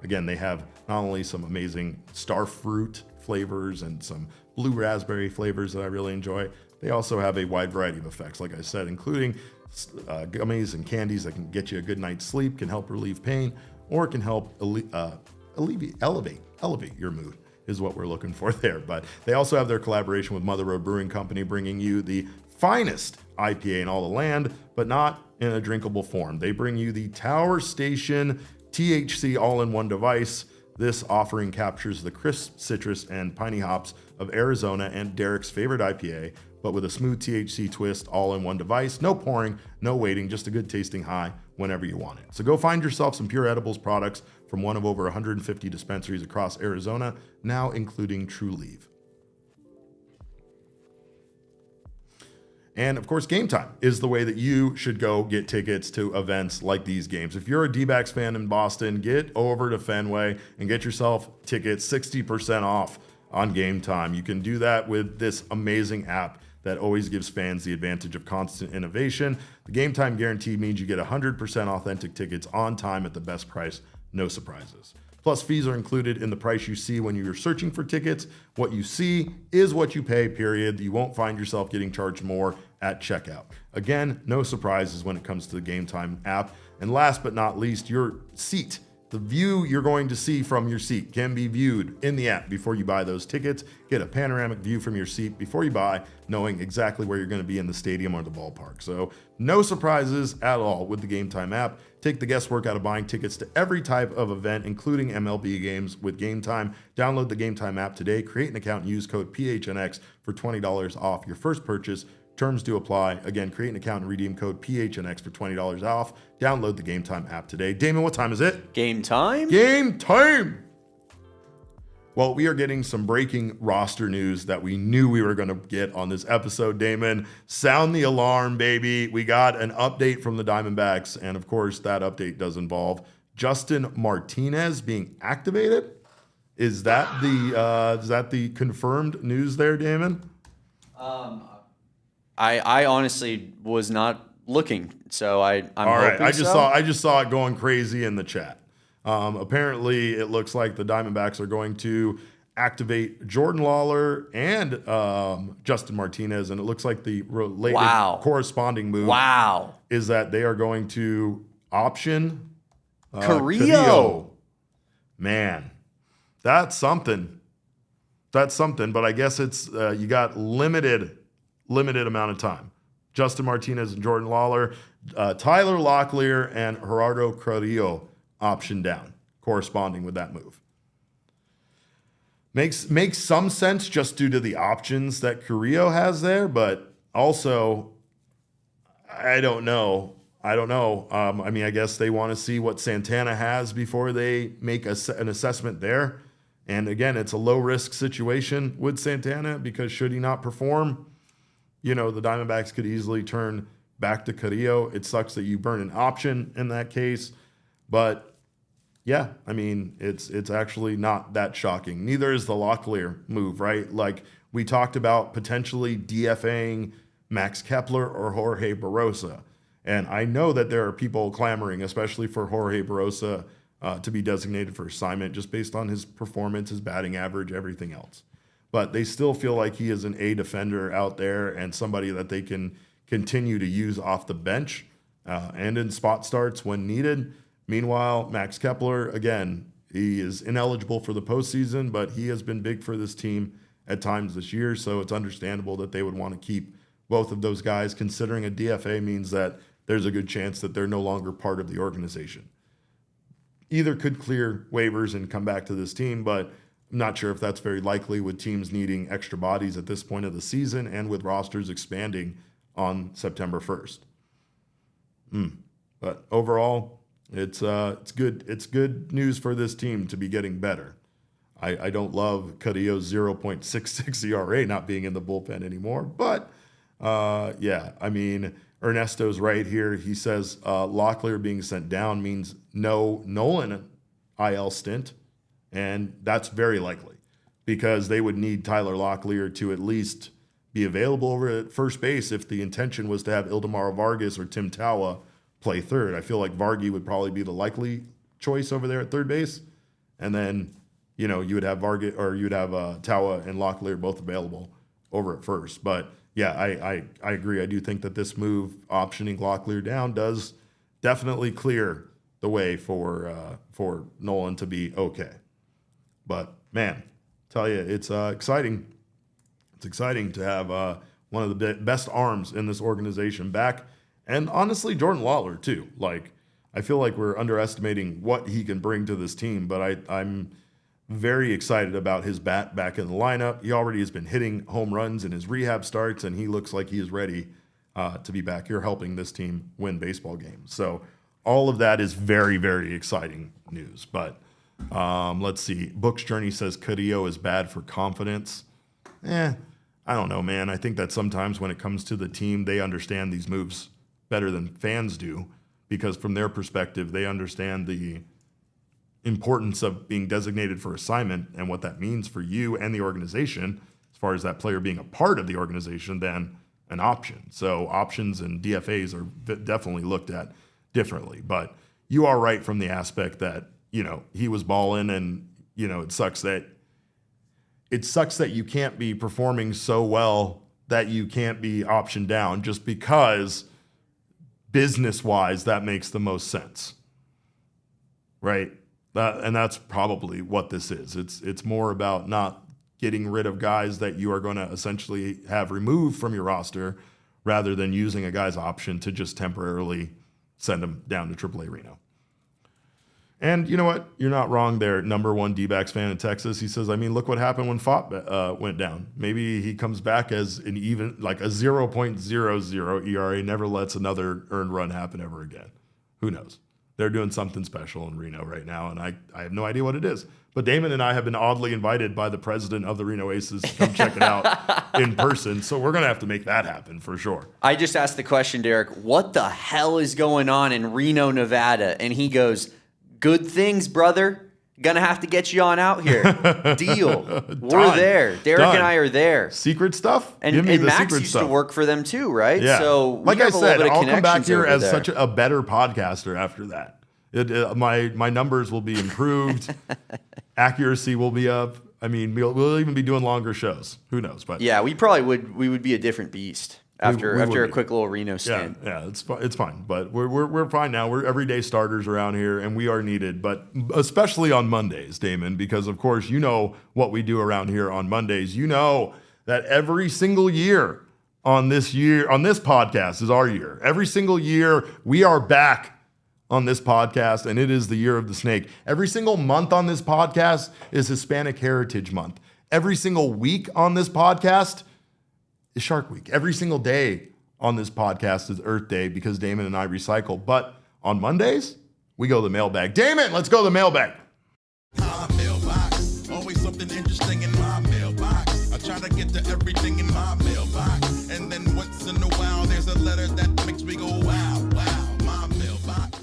again, they have not only some amazing star fruit flavors and some blue raspberry flavors that I really enjoy, they also have a wide variety of effects, like I said, including gummies and candies that can get you a good night's sleep, can help relieve pain, or can help elevate your mood is what we're looking for there. But they also have their collaboration with Mother Road Brewing Company, bringing you the finest IPA in all the land, but not in a drinkable form. They bring you the Tower Station THC all-in-one device. This offering captures the crisp citrus and piney hops of Arizona and Derek's favorite IPA, but with a smooth THC twist, all in one device. No pouring, no waiting, just a good tasting high whenever you want it. So go find yourself some Pure Edibles products from one of over 150 dispensaries across Arizona, now including True Leave. And of course, Game Time is the way that you should go get tickets to events like these games. If you're a Dbacks fan in Boston, get over to Fenway and get yourself tickets 60% off on Game Time. You can do that with this amazing app that always gives fans the advantage of constant innovation. The Game Time guarantee means you get 100% authentic tickets on time at the best price, no surprises. Plus, fees are included in the price you see when you're searching for tickets. What you see is what you pay, period. You won't find yourself getting charged more at checkout. Again, no surprises when it comes to the Game Time app. And last but not least, your seat. The view you're going to see from your seat can be viewed in the app before you buy those tickets. Get a panoramic view from your seat before you buy, knowing exactly where you're going to be in the stadium or the ballpark. So no surprises at all with the Game Time app. Take the guesswork out of buying tickets to every type of event, including MLB games with Game Time. Download the Game Time app today, create an account and use code PHNX for $20 off your first purchase. Terms do apply. Again, create an account and redeem code PHNX for $20 off. Download the Game Time app today. Damon, what time is it? Game time? Game time! Well, we are getting some breaking roster news that we knew we were going to get on this episode, Damon. Sound the alarm, baby. We got an update from the Diamondbacks, and of course, that update does involve Justin Martinez being activated. Is that the confirmed news there, Damon? I honestly was not looking, so I'm all right. hoping so. I just saw it going crazy in the chat. Apparently, it looks like the Diamondbacks are going to activate Jordan Lawlar and Justin Martinez, and it looks like the related corresponding move is that they are going to option Carrillo. Man, that's something. But I guess it's you got limited limited amount of time. Justin Martinez and Jordan Lawlar, Tyler Locklear, and Gerardo Carrillo option down, corresponding with that move. Makes some sense just due to the options that Carrillo has there, but also, I don't know. I mean, I guess they want to see what Santana has before they make an assessment there. And again, it's a low-risk situation with Santana because should he not perform, the Diamondbacks could easily turn back to Carrillo. It sucks that you burn an option in that case. But, yeah, I mean, it's actually not that shocking. Neither is the Locklear move, right? Like, we talked about potentially DFA'ing Max Kepler or Jorge Barrosa. And I know that there are people clamoring, especially for Jorge Barrosa, to be designated for assignment just based on his performance, his batting average, everything else. But they still feel like he is an A defender out there and somebody that they can continue to use off the bench and in spot starts when needed. Meanwhile, Max Kepler, again, he is ineligible for the postseason, but he has been big for this team at times this year, so it's understandable that they would want to keep both of those guys, considering a DFA means that there's a good chance that they're no longer part of the organization. Either could clear waivers and come back to this team, but I'm not sure if that's very likely with teams needing extra bodies at this point of the season and with rosters expanding on September 1st. But overall, it's good. It's good news for this team to be getting better. I don't love Carrillo's 0.66 ERA not being in the bullpen anymore, but yeah, I mean, Ernesto's right here. He says Locklear being sent down means no Nolan IL stint, and that's very likely because they would need Tyler Locklear to at least be available over at first base if the intention was to have Ildemaro Vargas or Tim Tawa play third. I feel like Vargy would probably be the likely choice over there at third base, and then you would have Vargas or you'd have Tawa and Locklear both available over at first, but. Yeah, I agree. I do think that this move, optioning Locklear down, does definitely clear the way for Nolan to be okay. But man, tell you, it's exciting. It's exciting to have one of the best arms in this organization back, and honestly, Jordan Lawlar too. Like, I feel like we're underestimating what he can bring to this team, but I'm very excited about his bat back in the lineup. He already has been hitting home runs in his rehab starts, and he looks like he is ready to be back here helping this team win baseball games. So all of that is very, very exciting news. But let's see. Book's Journey says Carrillo is bad for confidence. I don't know, man. I think that sometimes when it comes to the team, they understand these moves better than fans do because from their perspective, they understand the importance of being designated for assignment and what that means for you and the organization as far as that player being a part of the organization than an option. So options and DFAs are definitely looked at differently, but you are right from the aspect that, he was balling and, it sucks that you can't be performing so well that you can't be optioned down just because business-wise that makes the most sense, right? And that's probably what this is. It's more about not getting rid of guys that you are going to essentially have removed from your roster rather than using a guy's option to just temporarily send him down to AAA Reno. And you know what? You're not wrong there. Number one Dbacks fan in Texas. He says, look what happened when Pfaadt went down. Maybe he comes back as an even, like a 0.00 ERA, never lets another earned run happen ever again. Who knows? They're doing something special in Reno right now, and I have no idea what it is. But Damon and I have been oddly invited by the president of the Reno Aces to come check it out in person, so we're going to have to make that happen for sure. I just asked the question, Derek, what the hell is going on in Reno, Nevada? And he goes, good things, brother. Gonna have to get you on out here. Deal. We're there. Derek and I are there. Secret stuff? And Max used to work for them too, right? Yeah. So like I said, I'll come back here as there. such a better podcaster after that. My numbers will be improved. Accuracy will be up. We'll even be doing longer shows. Who knows? But yeah, we would be a different beast. After a quick little Reno stint. Yeah, it's fine. But we're fine now. We're everyday starters around here, and we are needed. But especially on Mondays, Damon, because of course you know what we do around here on Mondays. You know that every single year on this podcast is our year. Every single year, we are back on this podcast, and it is the year of the snake. Every single month on this podcast is Hispanic Heritage Month. Every single week on this podcast is Shark Week. Every single day on this podcast is Earth Day because Damon and I recycle. But on Mondays, we go to the mailbag. Damon, let's go to the mailbag. My mailbox, always something interesting in my mailbox. I try to get to everything in my mailbox. And then once in a while, there's a letter that makes me go, wow, wow, my mailbox.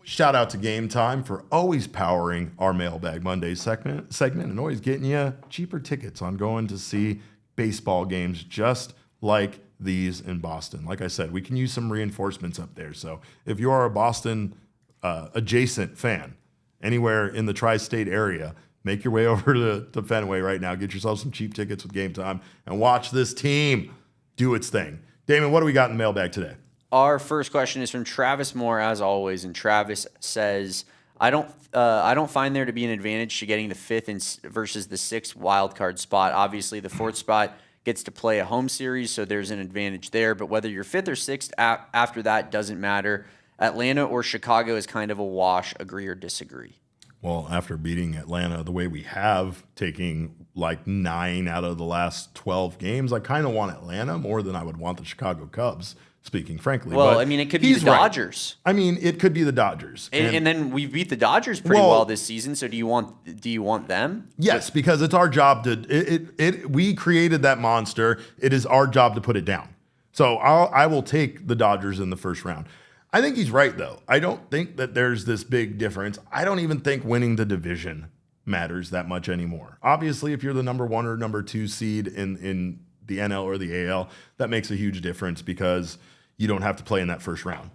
Shout out to Game Time for always powering our Mailbag Monday segment and always getting you cheaper tickets on going to see baseball games just like these in Boston. Like I said, we can use some reinforcements up there. So if you are a Boston adjacent fan anywhere in the tri-state area, make your way over to Fenway right now. Get yourself some cheap tickets with Game Time and watch this team do its thing. Damon, what do we got in the mailbag today? Our first question is from Travis Moore, as always, and Travis says, I don't find there to be an advantage to getting the fifth versus the sixth wild card spot. Obviously, the fourth spot gets to play a home series, so there's an advantage there. But whether you're fifth or sixth after that doesn't matter. Atlanta or Chicago is kind of a wash. Agree or disagree? Well, after beating Atlanta the way we have, taking like 9 out of the last 12 games, I kind of want Atlanta more than I would want the Chicago Cubs, speaking frankly. Well, but I mean, it could be the Dodgers. Right. I mean, it could be the Dodgers. And then we beat the Dodgers pretty well this season. So do you want them? Yes, because it's our job to we created that monster. It is our job to put it down. So I will take the Dodgers in the first round. I think he's right, though. I don't think that there's this big difference. I don't even think winning the division matters that much anymore. Obviously, if you're the number 1 or number 2 seed in the NL or the AL, that makes a huge difference because you don't have to play in that first round.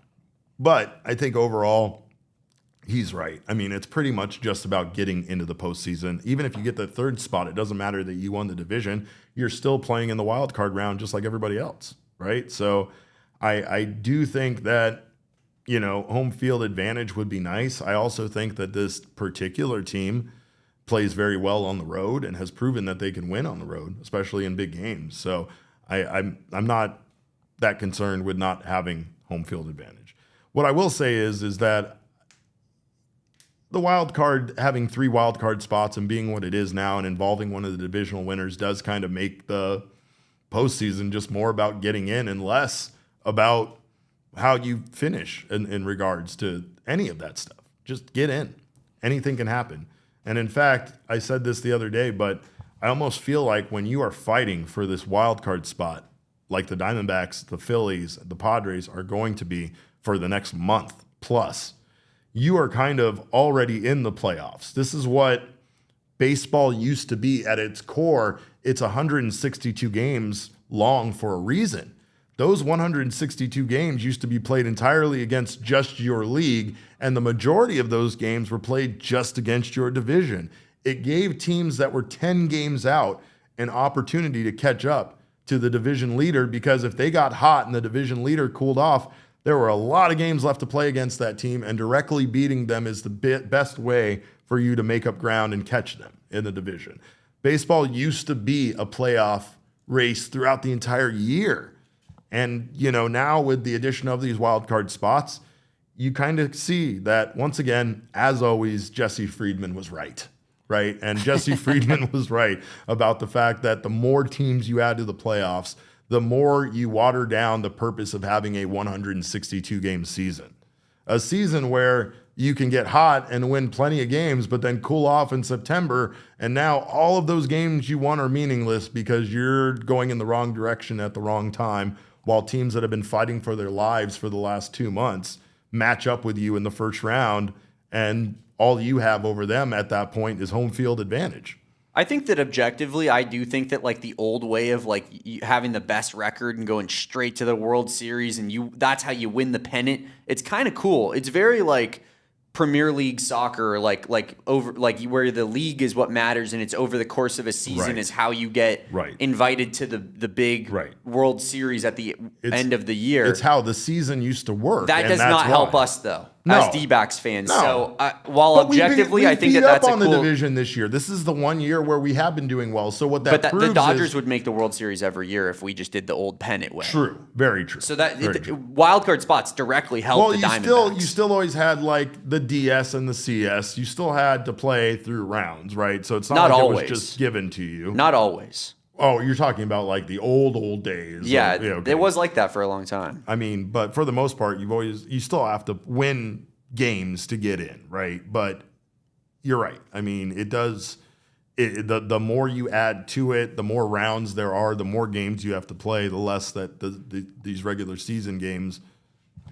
But I think overall, he's right. I mean, it's pretty much just about getting into the postseason. Even if you get the third spot, it doesn't matter that you won the division. You're still playing in the wild card round just like everybody else, right? So I do think that, home field advantage would be nice. I also think that this particular team plays very well on the road and has proven that they can win on the road, especially in big games. So I'm not that concerned with not having home field advantage. What I will say is that the wild card, having 3 wild card spots and being what it is now and involving one of the divisional winners does kind of make the postseason just more about getting in and less about how you finish in regards to any of that stuff. Just get in. Anything can happen. And in fact, I said this the other day, but I almost feel like when you are fighting for this wild card spot, like the Diamondbacks, the Phillies, the Padres are going to be for the next month plus, you are kind of already in the playoffs. This is what baseball used to be at its core. It's 162 games long for a reason. Those 162 games used to be played entirely against just your league, and the majority of those games were played just against your division. It gave teams that were 10 games out an opportunity to catch up to the division leader, because if they got hot and the division leader cooled off, there were a lot of games left to play against that team, and directly beating them is the best way for you to make up ground and catch them in the division. Baseball used to be a playoff race throughout the entire year. And, now with the addition of these wild card spots, you kind of see that, once again, as always, Jesse Friedman was right? And Jesse Friedman was right about the fact that the more teams you add to the playoffs, the more you water down the purpose of having a 162-game season. A season where you can get hot and win plenty of games, but then cool off in September, and now all of those games you won are meaningless because you're going in the wrong direction at the wrong time, while teams that have been fighting for their lives for the last 2 months match up with you in the first round, and all you have over them at that point is home field advantage. I think that objectively, I do think that like the old way of having the best record and going straight to the World Series and that's how you win the pennant. It's kind of cool. It's very like Premier League soccer, where the league is what matters, and it's over the course of a season is how you get invited to the big World Series at the end of the year. It's how the season used to work. That does not help us, though. as Dbacks fans. No. So while objectively, I think that's a on cool the division this year. This is the one year where we have been doing well. So what that proves the Dodgers is, would make the World Series every year if we just did the old pennant way. True, very true. So that very true. wild card spots directly help the Diamondbacks. You still always had like the DS and the CS. You still had to play through rounds, right? So it's not like always. It was just given to you. Not always. Oh, you're talking about like the old days. Yeah, okay. It was like that for a long time. I mean, but for the most part, you still have to win games to get in, right? But you're right. I mean, it does. The more you add to it, the more rounds there are, the more games you have to play, the less that these regular season games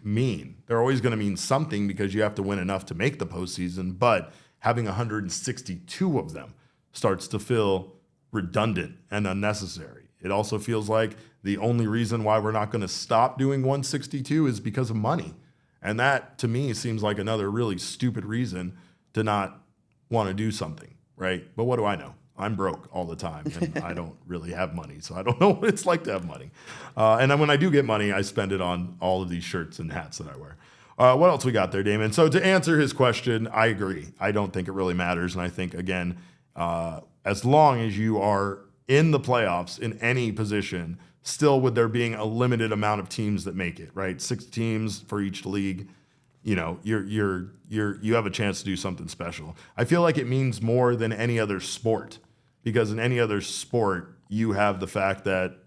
mean. They're always going to mean something because you have to win enough to make the postseason. But having 162 of them starts to feel redundant and unnecessary. It also feels like the only reason why we're not going to stop doing 162 is because of money. And that, to me, seems like another really stupid reason to not want to do something, right? But what do I know? I'm broke all the time, and I don't really have money, so I don't know what it's like to have money. And then when I do get money, I spend it on all of these shirts and hats that I wear. What else we got there, Damon? So to answer his question, I agree. I don't think it really matters, and I think, again, as long as you are in the playoffs in any position, still with there being a limited amount of teams that make it, right? 6 teams for each league, you have a chance to do something special. I feel like it means more than any other sport, because in any other sport, you have the fact that,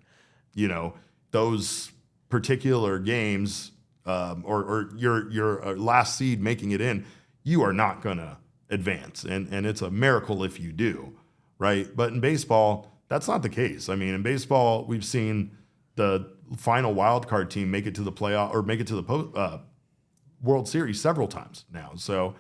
those particular games, or your last seed making it in, you are not going to advance. And it's a miracle if you do. Right. But in baseball, that's not the case. I mean, in baseball, we've seen the final wild card team make it to the playoff or make it to the World Series several times now. So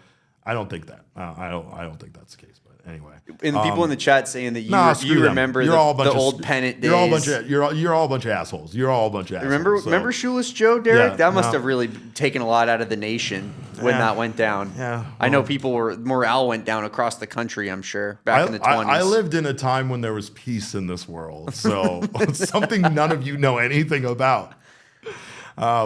I don't think that. I don't think that's the case. But anyway, and the people in the chat saying that you remember the old pennant days. You're all a bunch of assholes. You're all a bunch of assholes. Remember Shoeless Joe, Derek? Yeah, that must have really taken a lot out of the nation when that went down. Yeah, I know morale went down across the country, I'm sure, back in the 20s. I lived in a time when there was peace in this world. So something none of you know anything about.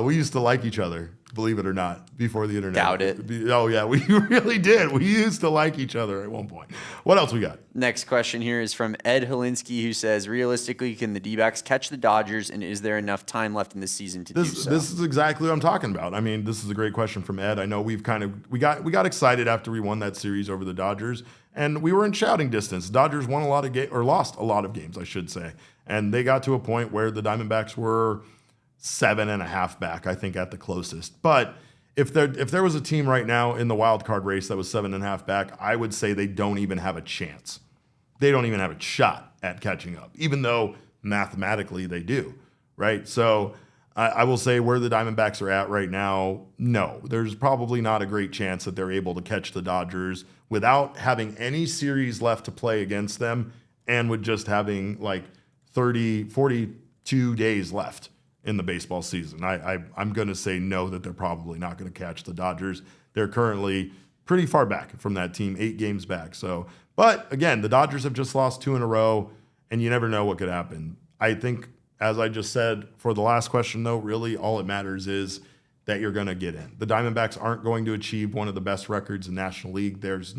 We used to like each other, believe it or not, before the internet. Doubt it. Oh, yeah, we really did. We used to like each other at one point. What else we got? Next question here is from Ed Helinsky, who says, realistically, can the Dbacks catch the Dodgers, and is there enough time left in the season to do so? This is exactly what I'm talking about. I mean, this is a great question from Ed. I know we got excited after we won that series over the Dodgers, and we were in shouting distance. The Dodgers won lost a lot of games, I should say, and they got to a point where the Diamondbacks were 7.5 back, I think, at the closest. But if there was a team right now in the wild card race that was 7.5 back, I would say they don't even have a chance. They don't even have a shot at catching up, even though mathematically they do, right? So I will say where the Diamondbacks are at right now, no, there's probably not a great chance that they're able to catch the Dodgers without having any series left to play against them and with just having like 42 days left in the baseball season. I'm going to say no, that they're probably not going to catch the Dodgers. They're currently pretty far back from that team, 8 games back. So, but again, the Dodgers have just lost 2 in a row, and you never know what could happen. I think, as I just said, for the last question, though, really all it matters is that you're going to get in. The Diamondbacks aren't going to achieve one of the best records in National League. There's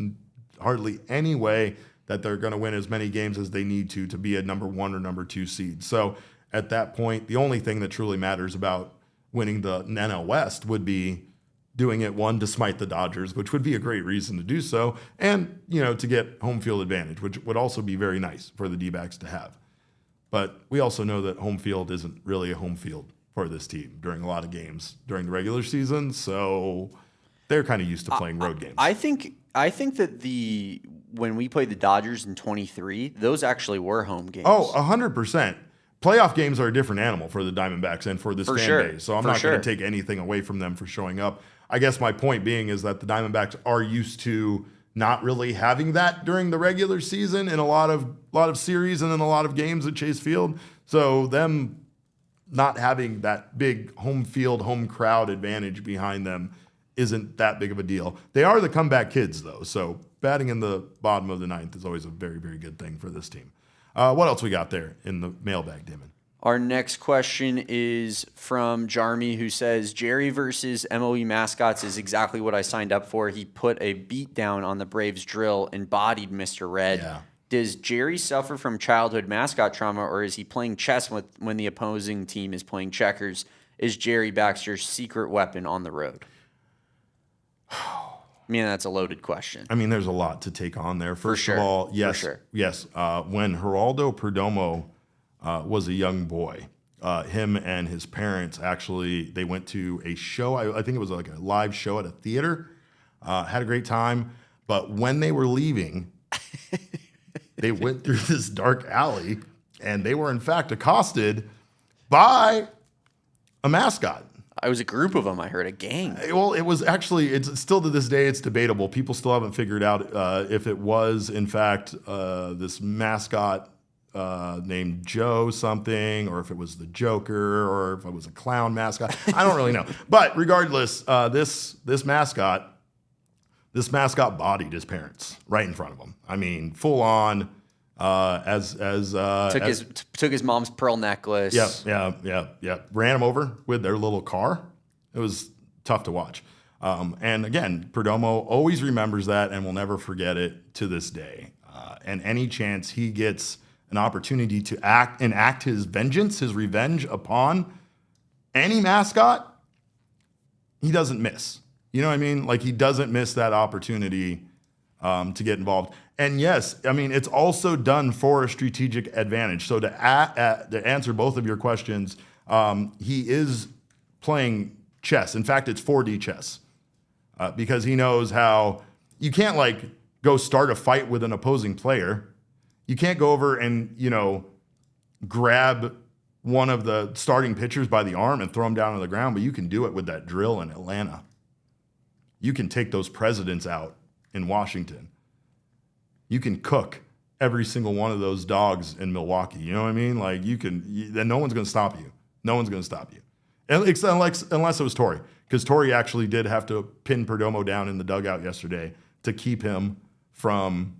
hardly any way that they're going to win as many games as they need to be a number 1 or number 2 seed. So at that point, the only thing that truly matters about winning the NL West would be doing it, one, to smite the Dodgers, which would be a great reason to do so, and, to get home field advantage, which would also be very nice for the D-backs to have. But we also know that home field isn't really a home field for this team during a lot of games during the regular season, so they're kind of used to playing road games. I think that when we played the Dodgers in 23, those actually were home games. Oh, 100%. Playoff games are a different animal for the Diamondbacks and for this fan base, so I'm not going to take anything away from them for showing up. I guess my point being is that the Diamondbacks are used to not really having that during the regular season in a lot of series and in a lot of games at Chase Field. So them not having that big home field, home crowd advantage behind them isn't that big of a deal. They are the comeback kids, though, so batting in the bottom of the 9th is always a very, very good thing for this team. What else we got there in the mailbag, Damon? Our next question is from Jarmy, who says, Jerry versus MLB mascots is exactly what I signed up for. He put a beat down on the Braves drill and bodied Mr. Red. Yeah. Does Jerry suffer from childhood mascot trauma, or is he playing chess when the opposing team is playing checkers? Is Jerry Baxter's secret weapon on the road? I mean, that's a loaded question. I mean, there's a lot to take on there. First sure. of all, yes, For sure. yes. When Geraldo Perdomo was a young boy, him and his parents actually, they went to a show. I think it was like a live show at a theater. Had a great time. But when they were leaving, they went through this dark alley, and they were in fact accosted by a mascot. It was a group of them. I heard a gang. Well, it was actually, it's still to this day, it's debatable. People still haven't figured out if it was, in fact, this mascot named Joe something, or if it was the Joker, or if it was a clown mascot. I don't really know. But regardless, this mascot bodied his parents right in front of him. I mean, full on. Took his mom's pearl necklace. Yeah. Ran him over with their little car. It was tough to watch. And again, Perdomo always remembers that and will never forget it to this day. And any chance he gets an opportunity to enact his vengeance, his revenge upon any mascot, he doesn't miss. You know what I mean? Like, he doesn't miss that opportunity to get involved. And yes, I mean, it's also done for a strategic advantage. So to answer both of your questions, he is playing chess. In fact, it's 4D chess because he knows how you can't like go start a fight with an opposing player. You can't go over and, grab one of the starting pitchers by the arm and throw him down on the ground, but you can do it with that drill in Atlanta. You can take those presidents out in Washington. You can cook every single one of those dogs in Milwaukee. You know what I mean? Like, then no one's going to stop you. No one's going to stop you. Unless it was Torrey, because Torrey actually did have to pin Perdomo down in the dugout yesterday to keep him from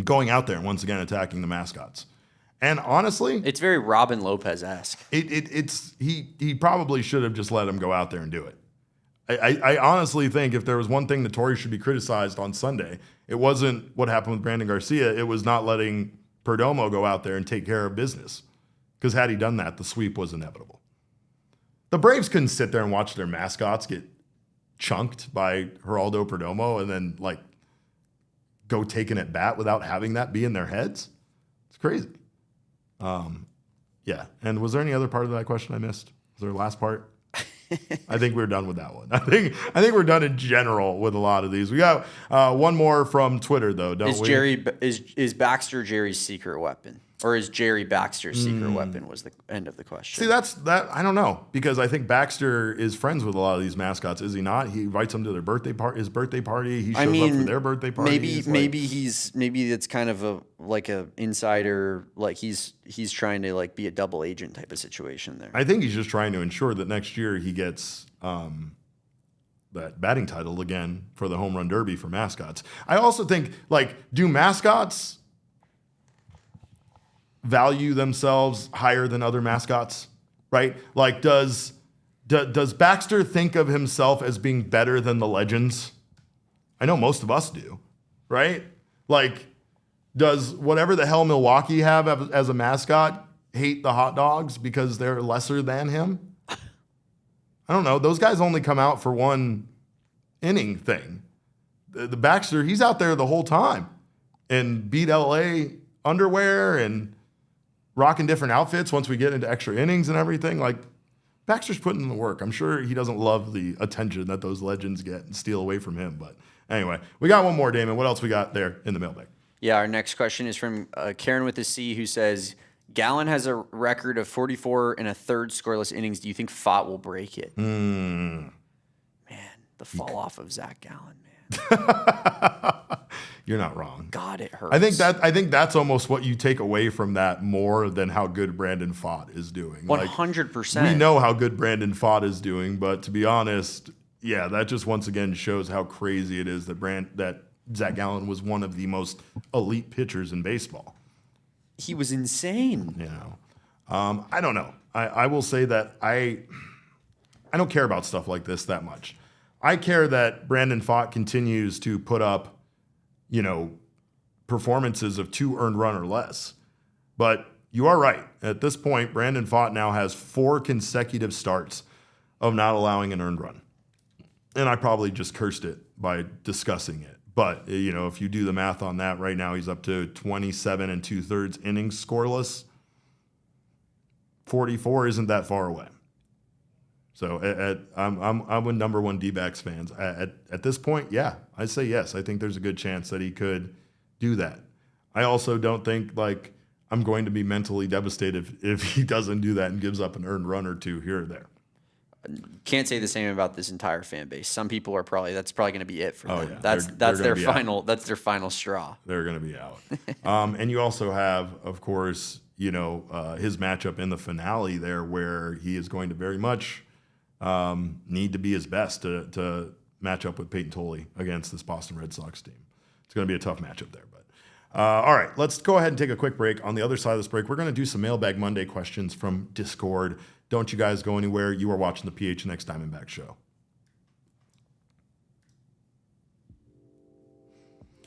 going out there and once again attacking the mascots. And honestly, it's very Robin Lopez-esque. He probably should have just let him go out there and do it. I honestly think if there was one thing that Torrey should be criticized on Sunday, it wasn't what happened with Brandon Garcia. It was not letting Perdomo go out there and take care of business. Because had he done that, the sweep was inevitable. The Braves couldn't sit there and watch their mascots get chunked by Geraldo Perdomo and then like go taking at bat without having that be in their heads. It's crazy. Yeah. And was there any other part of that question I missed? Was there a last part? I think we're done with that one. I think we're done in general with a lot of these. We got one more from Twitter though, don't we? Is Baxter Jerry's secret weapon, or is Jerry Baxter's secret weapon? Was the end of the question. See, that's I don't know, because I think Baxter is friends with a lot of these mascots. Is he not? He invites them to their birthday his birthday party. He shows up for their birthday party. Maybe it's kind of a insider, like he's trying to like be a double agent type of situation there. I think he's just trying to ensure that next year he gets that batting title again for the home run derby for mascots. I also think, do mascots value themselves higher than other mascots, right? Like, does Baxter think of himself as being better than the legends? I know most of us do, right? Like, does whatever the hell Milwaukee have as a mascot hate the hot dogs because they're lesser than him? I don't know. Those guys only come out for one inning thing. The Baxter, he's out there the whole time and beat LA underwear and rocking different outfits once we get into extra innings and everything. Like, Baxter's putting in the work. I'm sure he doesn't love the attention that those legends get and steal away from him. But anyway, we got one more, Damon. What else we got there in the mailbag? Yeah, our next question is from Karen with a C, who says, Gallen has a record of 44 and a third scoreless innings. Do you think Pfaadt will break it? Man, the fall off of Zach Gallen, man. You're not wrong. God, it hurts. I think that's almost what you take away from that more than how good Brandon Pfaadt is doing. 100%. We know how good Brandon Pfaadt is doing, but to be honest, yeah, that just once again shows how crazy it is that Zach Gallen was one of the most elite pitchers in baseball. He was insane. You know. I don't know. I will say that I don't care about stuff like this that much. I care that Brandon Pfaadt continues to put up, performances of 2 earned run or less. But you are right. At this point, Brandon Pfaadt now has 4 consecutive starts of not allowing an earned run. And I probably just cursed it by discussing it. But, if you do the math on that, right now he's up to 27 2/3 innings scoreless. 44 isn't that far away. So I'm with number one Dbacks fans. At this point, yeah, I say yes. I think there's a good chance that he could do that. I also don't think I'm going to be mentally devastated if he doesn't do that and gives up an earned run or 2 here or there. Can't say the same about this entire fan base. Some people are that's probably going to be it for them. Yeah. That's their final. That's their final straw. They're going to be out. And you also have, of course, his matchup in the finale there, where he is going to very much need to be his best to match up with Peyton Tolley against this Boston Red Sox team. It's going to be a tough matchup there. But all right, let's go ahead and take a quick break. On the other side of this break, we're going to do some Mailbag Monday questions from Discord. Don't you guys go anywhere. You are watching the PHNX Diamondback Show.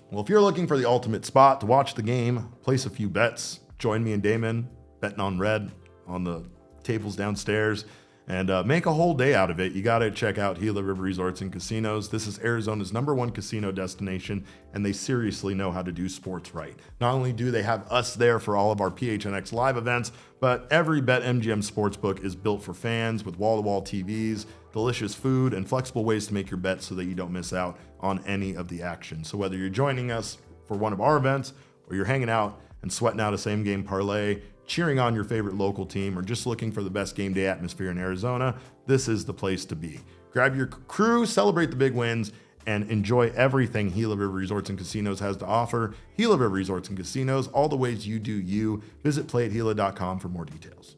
Well, if you're looking for the ultimate spot to watch the game, place a few bets, join me and Damon betting on red on the tables downstairs, and make a whole day out of it, you got to check out Gila River Resorts and Casinos. This is Arizona's #1 casino destination, and they seriously know how to do sports right. Not only do they have us there for all of our PHNX live events, but every BetMGM sportsbook is built for fans with wall-to-wall TVs, delicious food, and flexible ways to make your bets so that you don't miss out on any of the action. So whether you're joining us for one of our events, or you're hanging out and sweating out a same-game parlay, cheering on your favorite local team, or just looking for the best game day atmosphere in Arizona, this is the place to be. Grab your crew, celebrate the big wins, and enjoy everything Gila River Resorts and Casinos has to offer. Gila River Resorts and Casinos, all the ways you do you. Visit playatgila.com for more details.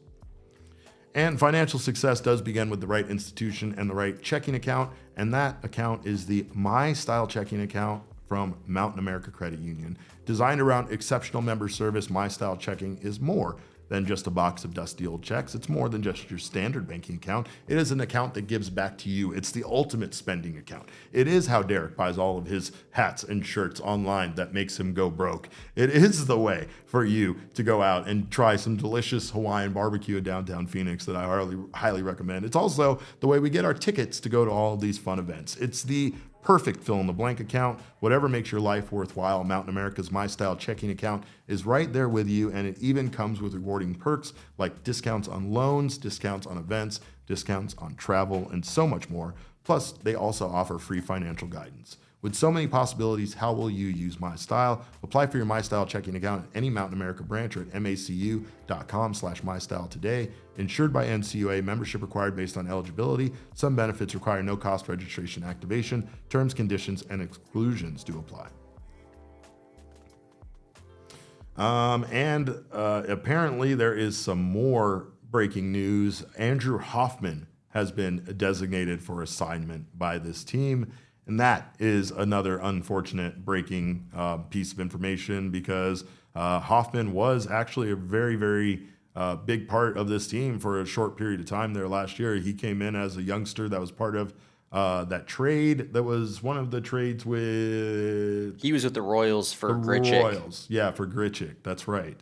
And financial success does begin with the right institution and the right checking account, and that account is the My Style checking account from Mountain America Credit Union. Designed around exceptional member service, My Style Checking is more than just a box of dusty old checks. It's more than just your standard banking account. It is an account that gives back to you. It's the ultimate spending account. It is how Derek buys all of his hats and shirts online that makes him go broke. It is the way for you to go out and try some delicious Hawaiian barbecue in downtown Phoenix that I highly recommend. It's also the way we get our tickets to go to all of these fun events. It's the perfect fill-in-the-blank account. Whatever makes your life worthwhile, Mountain America's My Style checking account is right there with you, and it even comes with rewarding perks like discounts on loans, discounts on events, discounts on travel, and so much more. Plus, they also offer free financial guidance. With so many possibilities, how will you use My Style? Apply for your My Style checking account at any Mountain America branch or at macu.com/mystyle today. Insured by NCUA, membership required based on eligibility. Some benefits require no cost registration activation. Terms, conditions, and exclusions do apply. Apparently there is some more breaking news. Andrew Hoffman has been designated for assignment by this team. And that is another unfortunate breaking piece of information, because Hoffman was actually a very, very big part of this team for a short period of time there last year. He came in as a youngster that was part of that trade. That was one of the trades with... He was with the Royals for Grichuk. Royals, yeah, for Grichuk. That's right.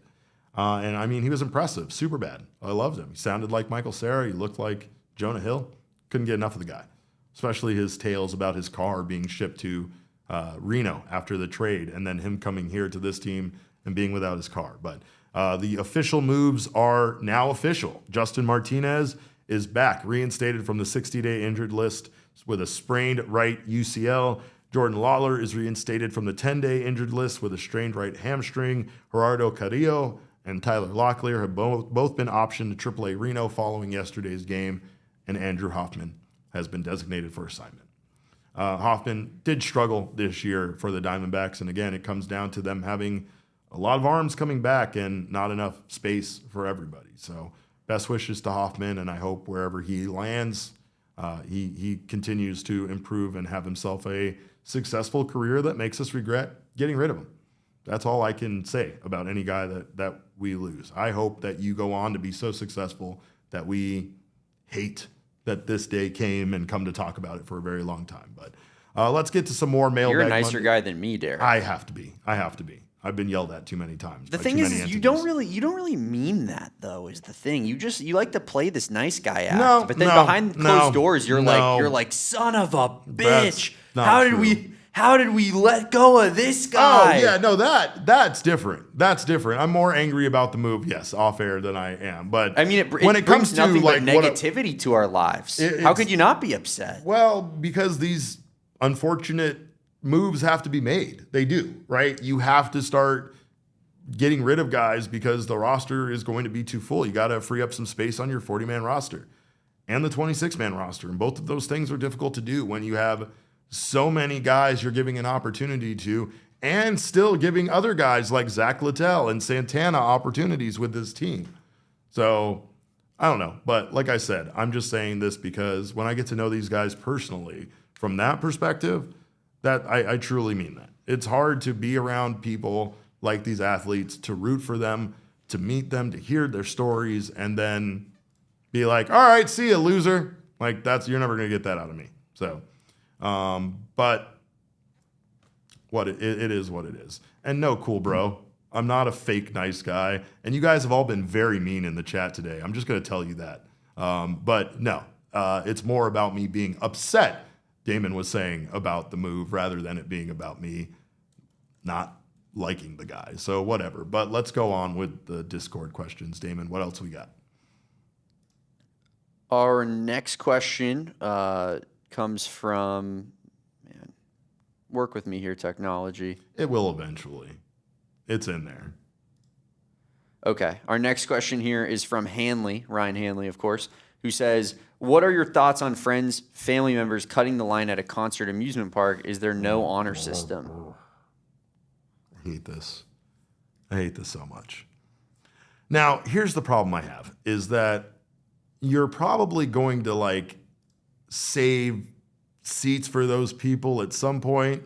And I mean, he was impressive. Super bad. I loved him. He sounded like Michael Cera. He looked like Jonah Hill. Couldn't get enough of the guy. Especially his tales about his car being shipped to Reno after the trade, and then him coming here to this team and being without his car. But the official moves are now official. Justin Martinez is back, reinstated from the 60-day injured list with a sprained right UCL. Jordan Lawlar is reinstated from the 10-day injured list with a strained right hamstring. Gerardo Carrillo and Tyler Locklear have both been optioned to AAA Reno following yesterday's game, and Andrew Hoffman has been designated for assignment. Hoffman did struggle this year for the Diamondbacks, and again, it comes down to them having a lot of arms coming back and not enough space for everybody. So best wishes to Hoffman, and I hope wherever he lands, he continues to improve and have himself a successful career that makes us regret getting rid of him. That's all I can say about any guy that we lose. I hope that you go on to be so successful that we hate that this day came and come to talk about it for a very long time. But let's get to some more Mailbag You're a nicer Monday. guy than me, Derek. I have to be. I've been yelled at too many times. The by thing too is many you entities. don't really mean that though. Is the thing you like to play this nice guy act, No, but then no, behind no, closed doors you're no. like son of a bitch. That's not How did we let go of this Oh guy? yeah, no, that's different. That's different. I'm more angry about the move, yes, off air than I am. But I mean, when it brings comes to nothing like but negativity to our lives. How it's- could you not be upset? well, because these unfortunate moves have to be made. They do, right? You have to start getting rid of guys because the roster is going to be too full. You got to free up some space on your 40-man roster and the 26-man roster. And both of those things are difficult to do when you have so many guys you're giving an opportunity to and still giving other guys like Zach Littell and Santana opportunities with this team. So I don't know. But like I said, I'm just saying this because when I get to know these guys personally, from that perspective, that I truly mean that. It's hard to be around people like these athletes, to root for them, to meet them, to hear their stories, and then be like, all right, see ya, loser. Like you're never going to get that out of me. So, but what it is what it is. And no, cool, bro. I'm not a fake nice guy. And you guys have all been very mean in the chat today. I'm just going to tell you that. But no, it's more about me being upset, Damon was saying, about the move rather than it being about me not liking the guy. So whatever. But let's go on with the Discord questions. Damon, what else we got? Our next question comes from, man, work with me here, technology. It will eventually. It's in there. Okay. Our next question here is from Hanley, Ryan Hanley, of course, who says, what are your thoughts on friends, family members cutting the line at a concert amusement park? Is there no honor system? I hate this. I hate this so much. Now, here's the problem I have is that you're probably going to like save seats for those people at some point.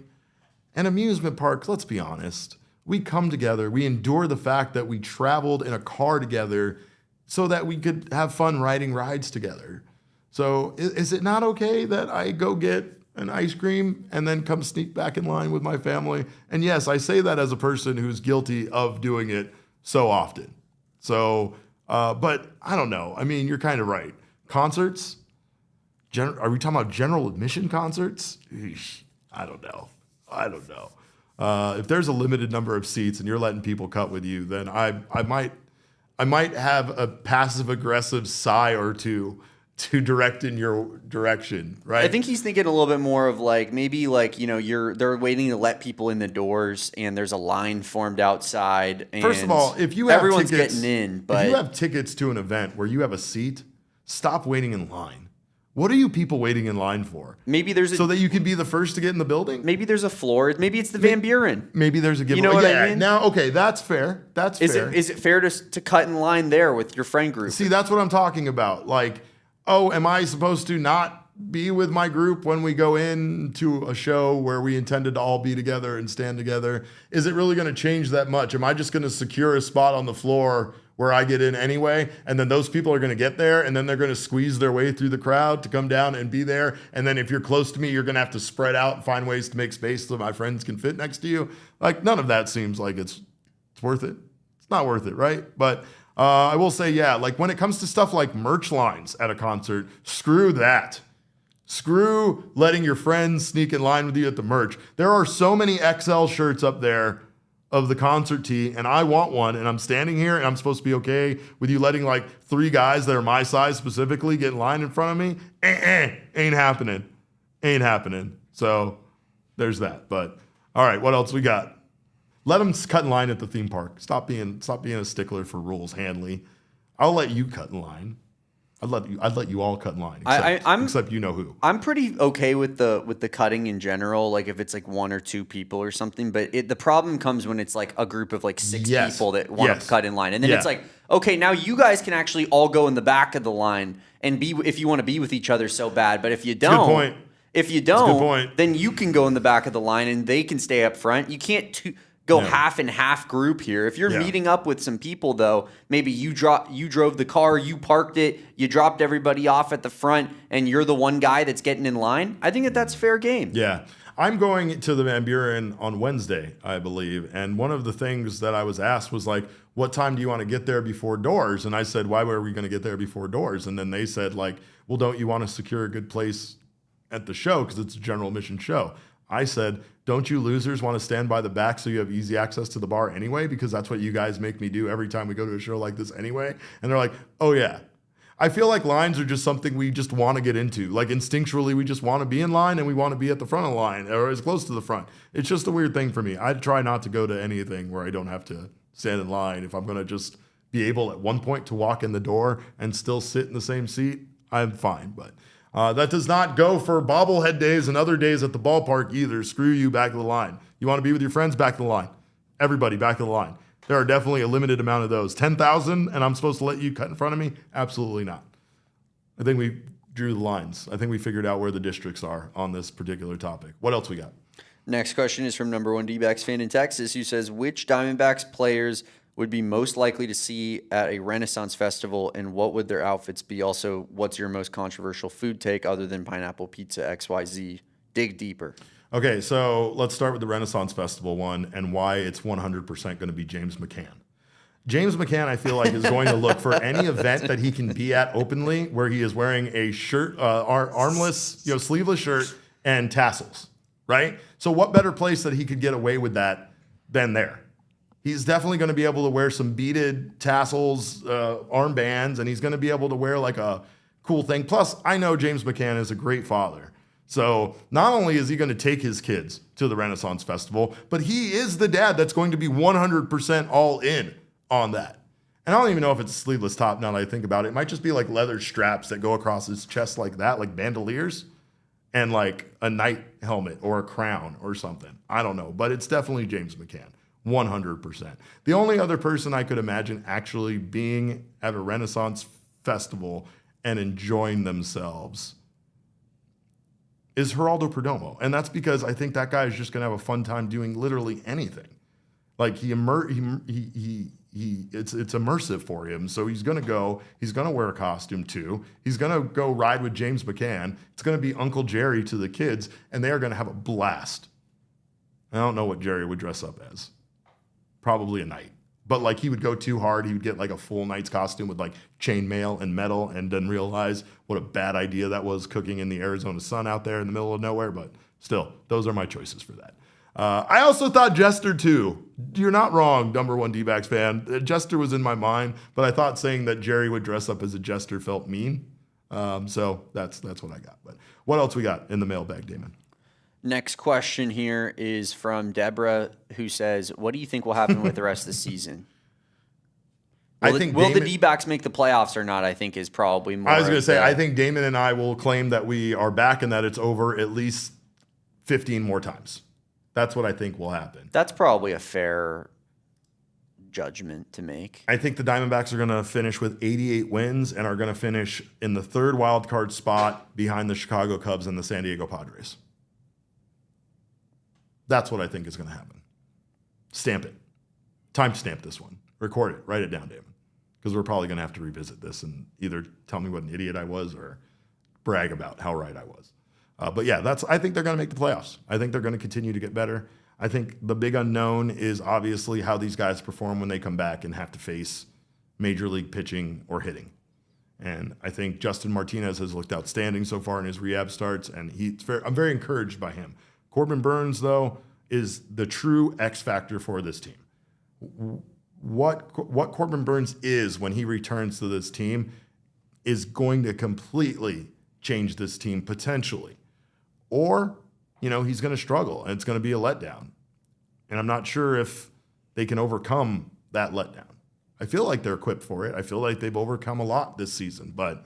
And amusement parks, let's be honest, we come together, we endure the fact that we traveled in a car together so that we could have fun riding rides together. So is it not okay that I go get an ice cream and then come sneak back in line with my family? And yes, I say that as a person who's guilty of doing it so often. So, but I don't know. I mean, you're kind of right. Concerts? Are we talking about general admission concerts? Eesh, I don't know. If there's a limited number of seats and you're letting people cut with you, then I might have a passive aggressive sigh or two to direct in your direction, right? I think he's thinking a little bit more of like maybe like, you know, they're waiting to let people in the doors and there's a line formed outside. And first of all, if you have everyone's tickets, getting in, but if you have tickets to an event where you have a seat, stop waiting in line. What are you people waiting in line for? maybe there's So that you can be the first to get in the building? maybe there's a floor. Maybe it's the Van Buren. Maybe there's a giveaway. know what I Yeah, mean? now, okay, that's fair. That's fair. Is it fair to cut in line there with your friend group? See, that's what I'm talking about. Like, oh, am I supposed to not be with my group when we go into a show where we intended to all be together and stand together? Is it really going to change that much? Am I just going to secure a spot on the floor where I get in anyway? And then those people are going to get there and then they're going to squeeze their way through the crowd to come down and be there. And then if you're close to me, you're going to have to spread out and find ways to make space so my friends can fit next to you. Like, none of that seems like it's worth it. It's not worth it, right? But I will say, yeah, like when it comes to stuff like merch lines at a concert, screw that. Screw letting your friends sneak in line with you at the merch. There are so many XL shirts up there of the concert tee, and I want one, and I'm standing here, and I'm supposed to be okay with you letting like 3 guys that are my size specifically get in line in front of me? Ain't happening. Ain't happening. So there's that. But all right, what else we got? Let them cut in line at the theme park. Stop being a stickler for rules, Hanley. I'll let you cut in line. I'd let you all cut in line. Except you know who. I'm pretty okay with the cutting in general, like if it's like 1 or 2 people or something. But the problem comes when it's like a group of like 6 people that want to cut in line, and then it's like, okay, now you guys can actually all go in the back of the line and be if you want to be with each other so bad. But if you don't, good point. if you don't, then you can go in the back of the line and they can stay up front. You can't go half and half group here. If you're meeting up with some people, though, maybe you drove the car, you parked it, you dropped everybody off at the front, and you're the one guy that's getting in line. I think that's fair game. Yeah. I'm going to the Van Buren on Wednesday, I believe. And one of the things that I was asked was like, what time do you want to get there before doors? And I said, why were we going to get there before doors? And then they said like, well, don't you want to secure a good place at the show because it's a general admission show? I said, don't you losers want to stand by the back so you have easy access to the bar anyway? Because that's what you guys make me do every time we go to a show like this anyway. And they're like, oh yeah. I feel like lines are just something we just want to get into. Like instinctually, we just want to be in line and we want to be at the front of the line or as close to the front. It's just a weird thing for me. I try not to go to anything where I don't have to stand in line. If I'm going to just be able at one point to walk in the door and still sit in the same seat, I'm fine. But that does not go for bobblehead days and other days at the ballpark either. Screw you, back of the line. You want to be with your friends, back of the line. Everybody, back of the line. There are definitely a limited amount of those. 10,000 and I'm supposed to let you cut in front of me? Absolutely not. I think we drew the lines. I think we figured out where the districts are on this particular topic. What else we got? Next question is from number one Dbacks fan in Texas, who says, which Diamondbacks players would be most likely to see at a Renaissance Festival, and what would their outfits be? Also, what's your most controversial food take other than pineapple pizza XYZ? Dig deeper. Okay, so let's start with the Renaissance Festival one and why it's 100% going to be James McCann. James McCann, I feel like, is going to look for any event that he can be at openly where he is wearing a shirt, armless, sleeveless shirt and tassels, right? So what better place that he could get away with that than there? He's definitely going to be able to wear some beaded tassels, armbands, and he's going to be able to wear like a cool thing. Plus, I know James McCann is a great father. So not only is he going to take his kids to the Renaissance Festival, but he is the dad that's going to be 100% all in on that. And I don't even know if it's a sleeveless top now that I think about it. It might just be like leather straps that go across his chest like that, like bandoliers, and like a knight helmet or a crown or something. I don't know, but it's definitely James McCann, 100%. The only other person I could imagine actually being at a Renaissance Festival and enjoying themselves is Geraldo Perdomo. And that's because I think that guy is just going to have a fun time doing literally anything. Like it's immersive for him. So he's going to wear a costume too. He's going to go ride with James McCann. It's going to be Uncle Jerry to the kids, and they are going to have a blast. I don't know what Jerry would dress up as. Probably a knight. But like he would go too hard. He would get like a full knight's costume with like chainmail and metal and then realize what a bad idea that was cooking in the Arizona sun out there in the middle of nowhere. But still, those are my choices for that. I also thought Jester too. You're not wrong, number one D-backs fan. Jester was in my mind, but I thought saying that Jerry would dress up as a Jester felt mean. So that's what I got. But what else we got in the mailbag, Damon? Next question here is from Deborah, who says, what do you think will happen with the rest of the season? Will the D-backs make the playoffs or not, I think is probably more. I was going to say, I think Damon and I will claim that we are back and that it's over at least 15 more times. That's what I think will happen. That's probably a fair judgment to make. I think the Diamondbacks are going to finish with 88 wins and are going to finish in the third wild card spot behind the Chicago Cubs and the San Diego Padres. That's what I think is going to happen. Stamp it. Time stamp this one. Record it. Write it down, Damon. Because we're probably going to have to revisit this and either tell me what an idiot I was or brag about how right I was. But yeah, I think they're going to make the playoffs. I think they're going to continue to get better. I think the big unknown is obviously how these guys perform when they come back and have to face major league pitching or hitting. And I think Justin Martinez has looked outstanding so far in his rehab starts, and I'm very encouraged by him. Corbin Burnes, though, is the true X factor for this team. What Corbin Burnes is when he returns to this team is going to completely change this team potentially. Or, he's going to struggle and it's going to be a letdown. And I'm not sure if they can overcome that letdown. I feel like they're equipped for it. I feel like they've overcome a lot this season. But,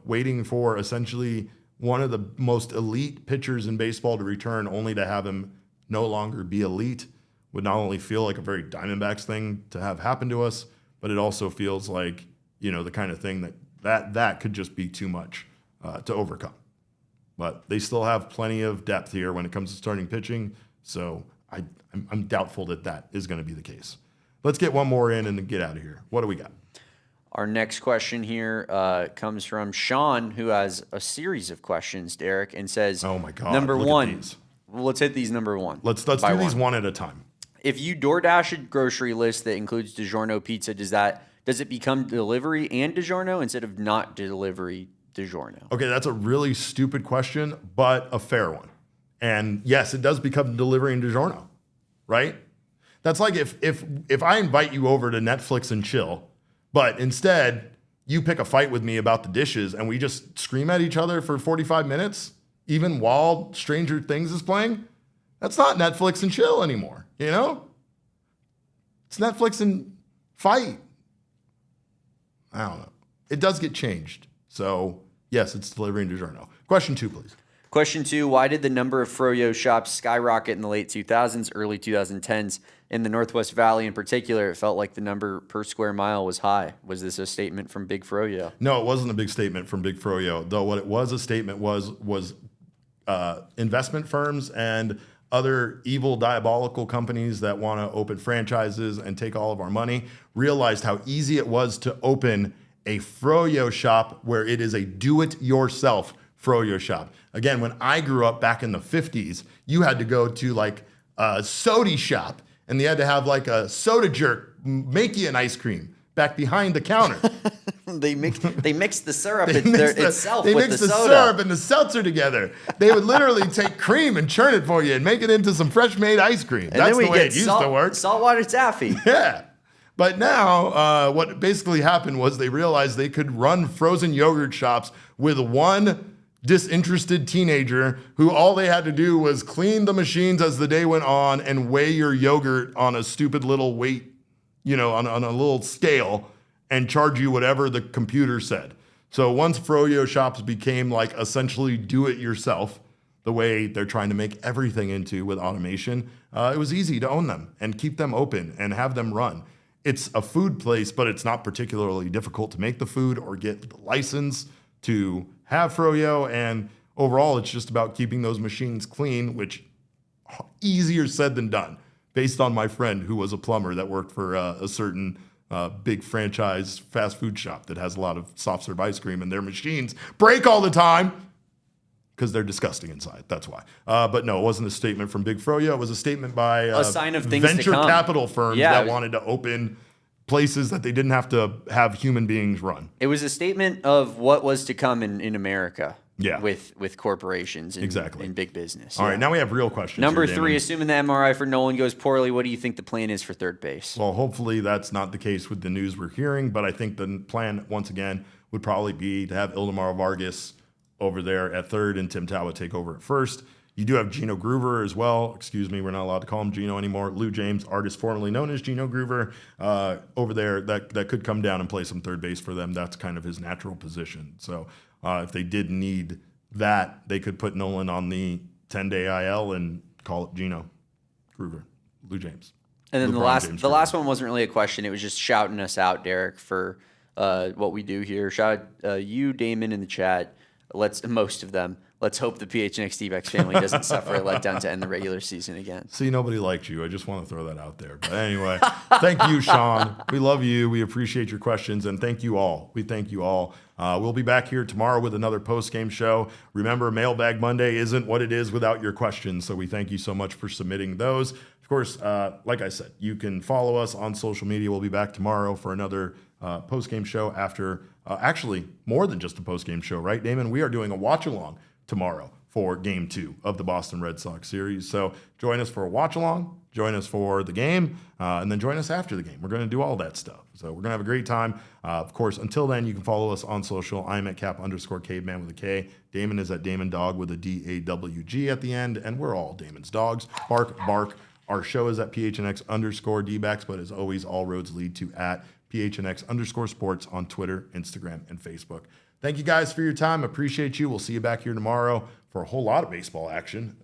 waiting for essentially one of the most elite pitchers in baseball to return only to have him no longer be elite would not only feel like a very Diamondbacks thing to have happen to us, but it also feels like, the kind of thing that could just be too much to overcome. But they still have plenty of depth here when it comes to starting pitching. So I'm doubtful that is going to be the case. Let's get one more in and then get out of here. What do we got? Our next question here comes from Sean, who has a series of questions, Derek, and says, "Oh my God, number look at one." these. Well, let's hit these number one. Let's do these one at a time. If you DoorDash a grocery list that includes DiGiorno pizza, does it become delivery and DiGiorno instead of not delivery DiGiorno? Okay, that's a really stupid question, but a fair one. And yes, it does become delivery and DiGiorno, right? That's like if I invite you over to Netflix and chill, but instead you pick a fight with me about the dishes and we just scream at each other for 45 minutes, even while Stranger Things is playing, that's not Netflix and chill anymore, you know? It's Netflix and fight. I don't know. It does get changed. So, yes, it's delivery and DiGiorno. Question 2, please. Question 2, why did the number of froyo shops skyrocket in the late 2000s, early 2010s? In the Northwest Valley in particular, it felt like the number per square mile was high. Was this a statement from Big Froyo? No, it wasn't a big statement from Big Froyo, though what it was a statement was investment firms and other evil, diabolical companies that want to open franchises and take all of our money realized how easy it was to open a froyo shop where it is a do-it-yourself froyo shop. Again, when I grew up back in the 50s, you had to go to like a soda shop and you had to have like a soda jerk make you an ice cream back behind the counter. They mix the syrup They mix the syrup and the seltzer together. They would literally take cream and churn it for you and make it into some fresh made ice cream. And that's the way it used to work. Saltwater taffy. Yeah. But now what basically happened was they realized they could run frozen yogurt shops with one disinterested teenager who all they had to do was clean the machines as the day went on and weigh your yogurt on a stupid little weight, on a little scale and charge you whatever the computer said. So once froyo shops became like essentially do it yourself, the way they're trying to make everything into with automation, it was easy to own them and keep them open and have them run. It's a food place, but it's not particularly difficult to make the food or get the license to have froyo. And overall, it's just about keeping those machines clean, which easier said than done, based on my friend who was a plumber that worked for a certain big franchise fast food shop that has a lot of soft serve ice cream, and their machines break all the time because they're disgusting inside. That's why. But no, it wasn't a statement from Big Froyo. It was a statement by a sign of things venture to come. capital firms that wanted to open places that they didn't have to have human beings run. It was a statement of what was to come in America. Yeah. With corporations and, exactly. and big business. All right, now we have real questions. Number here, 3, assuming the MRI for Nolan goes poorly, what do you think the plan is for third base? Well, hopefully that's not the case with the news we're hearing, but I think the plan, once again, would probably be to have Ildemar Vargas over there at third and Tim Talbot take over at first. You do have Gino Groover as well. Excuse me, we're not allowed to call him Gino anymore. Lou James, artist formerly known as Gino Groover, over there that could come down and play some third base for them. That's kind of his natural position. So if they did need that, they could put Nolan on the 10-day IL and call it Gino Groover, Lou James. And then the last one wasn't really a question. It was just shouting us out, Derek, for what we do here. Shout out you, Damon, in the chat. Most of them. Let's hope the PHNX Dbacks family doesn't suffer a letdown to end the regular season again. See, nobody liked you. I just want to throw that out there. But anyway, thank you, Sean. We love you. We appreciate your questions, and thank you all. We thank you all. We'll be back here tomorrow with another post-game show. Remember, Mailbag Monday isn't what it is without your questions, so we thank you so much for submitting those. Of course, like I said, you can follow us on social media. We'll be back tomorrow for another post-game show after, actually, more than just a post-game show, right, Damon? We are doing a watch-along tomorrow for Game 2 of the Boston Red Sox series. So join us for a watch-along, join us for the game, and then join us after the game. We're going to do all that stuff. So we're going to have a great time. Of course, until then, you can follow us on social. I'm at Cap_caveman with a K. Damon is at Damon Dog with a DAWG at the end, and we're all Damon's dogs. Bark, bark. Our show is at PHNX_Dbacks, but as always, all roads lead to at PHNX_sports on Twitter, Instagram, and Facebook. Thank you guys for your time. Appreciate you. We'll see you back here tomorrow for a whole lot of baseball action.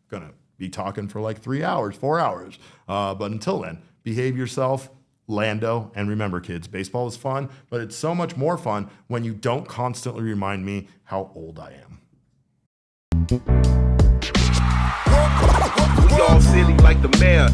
Gonna be talking for like 3 hours, 4 hours. But until then, behave yourself, Lando. And remember, kids, baseball is fun, but it's so much more fun when you don't constantly remind me how old I am. We all silly like the mayor.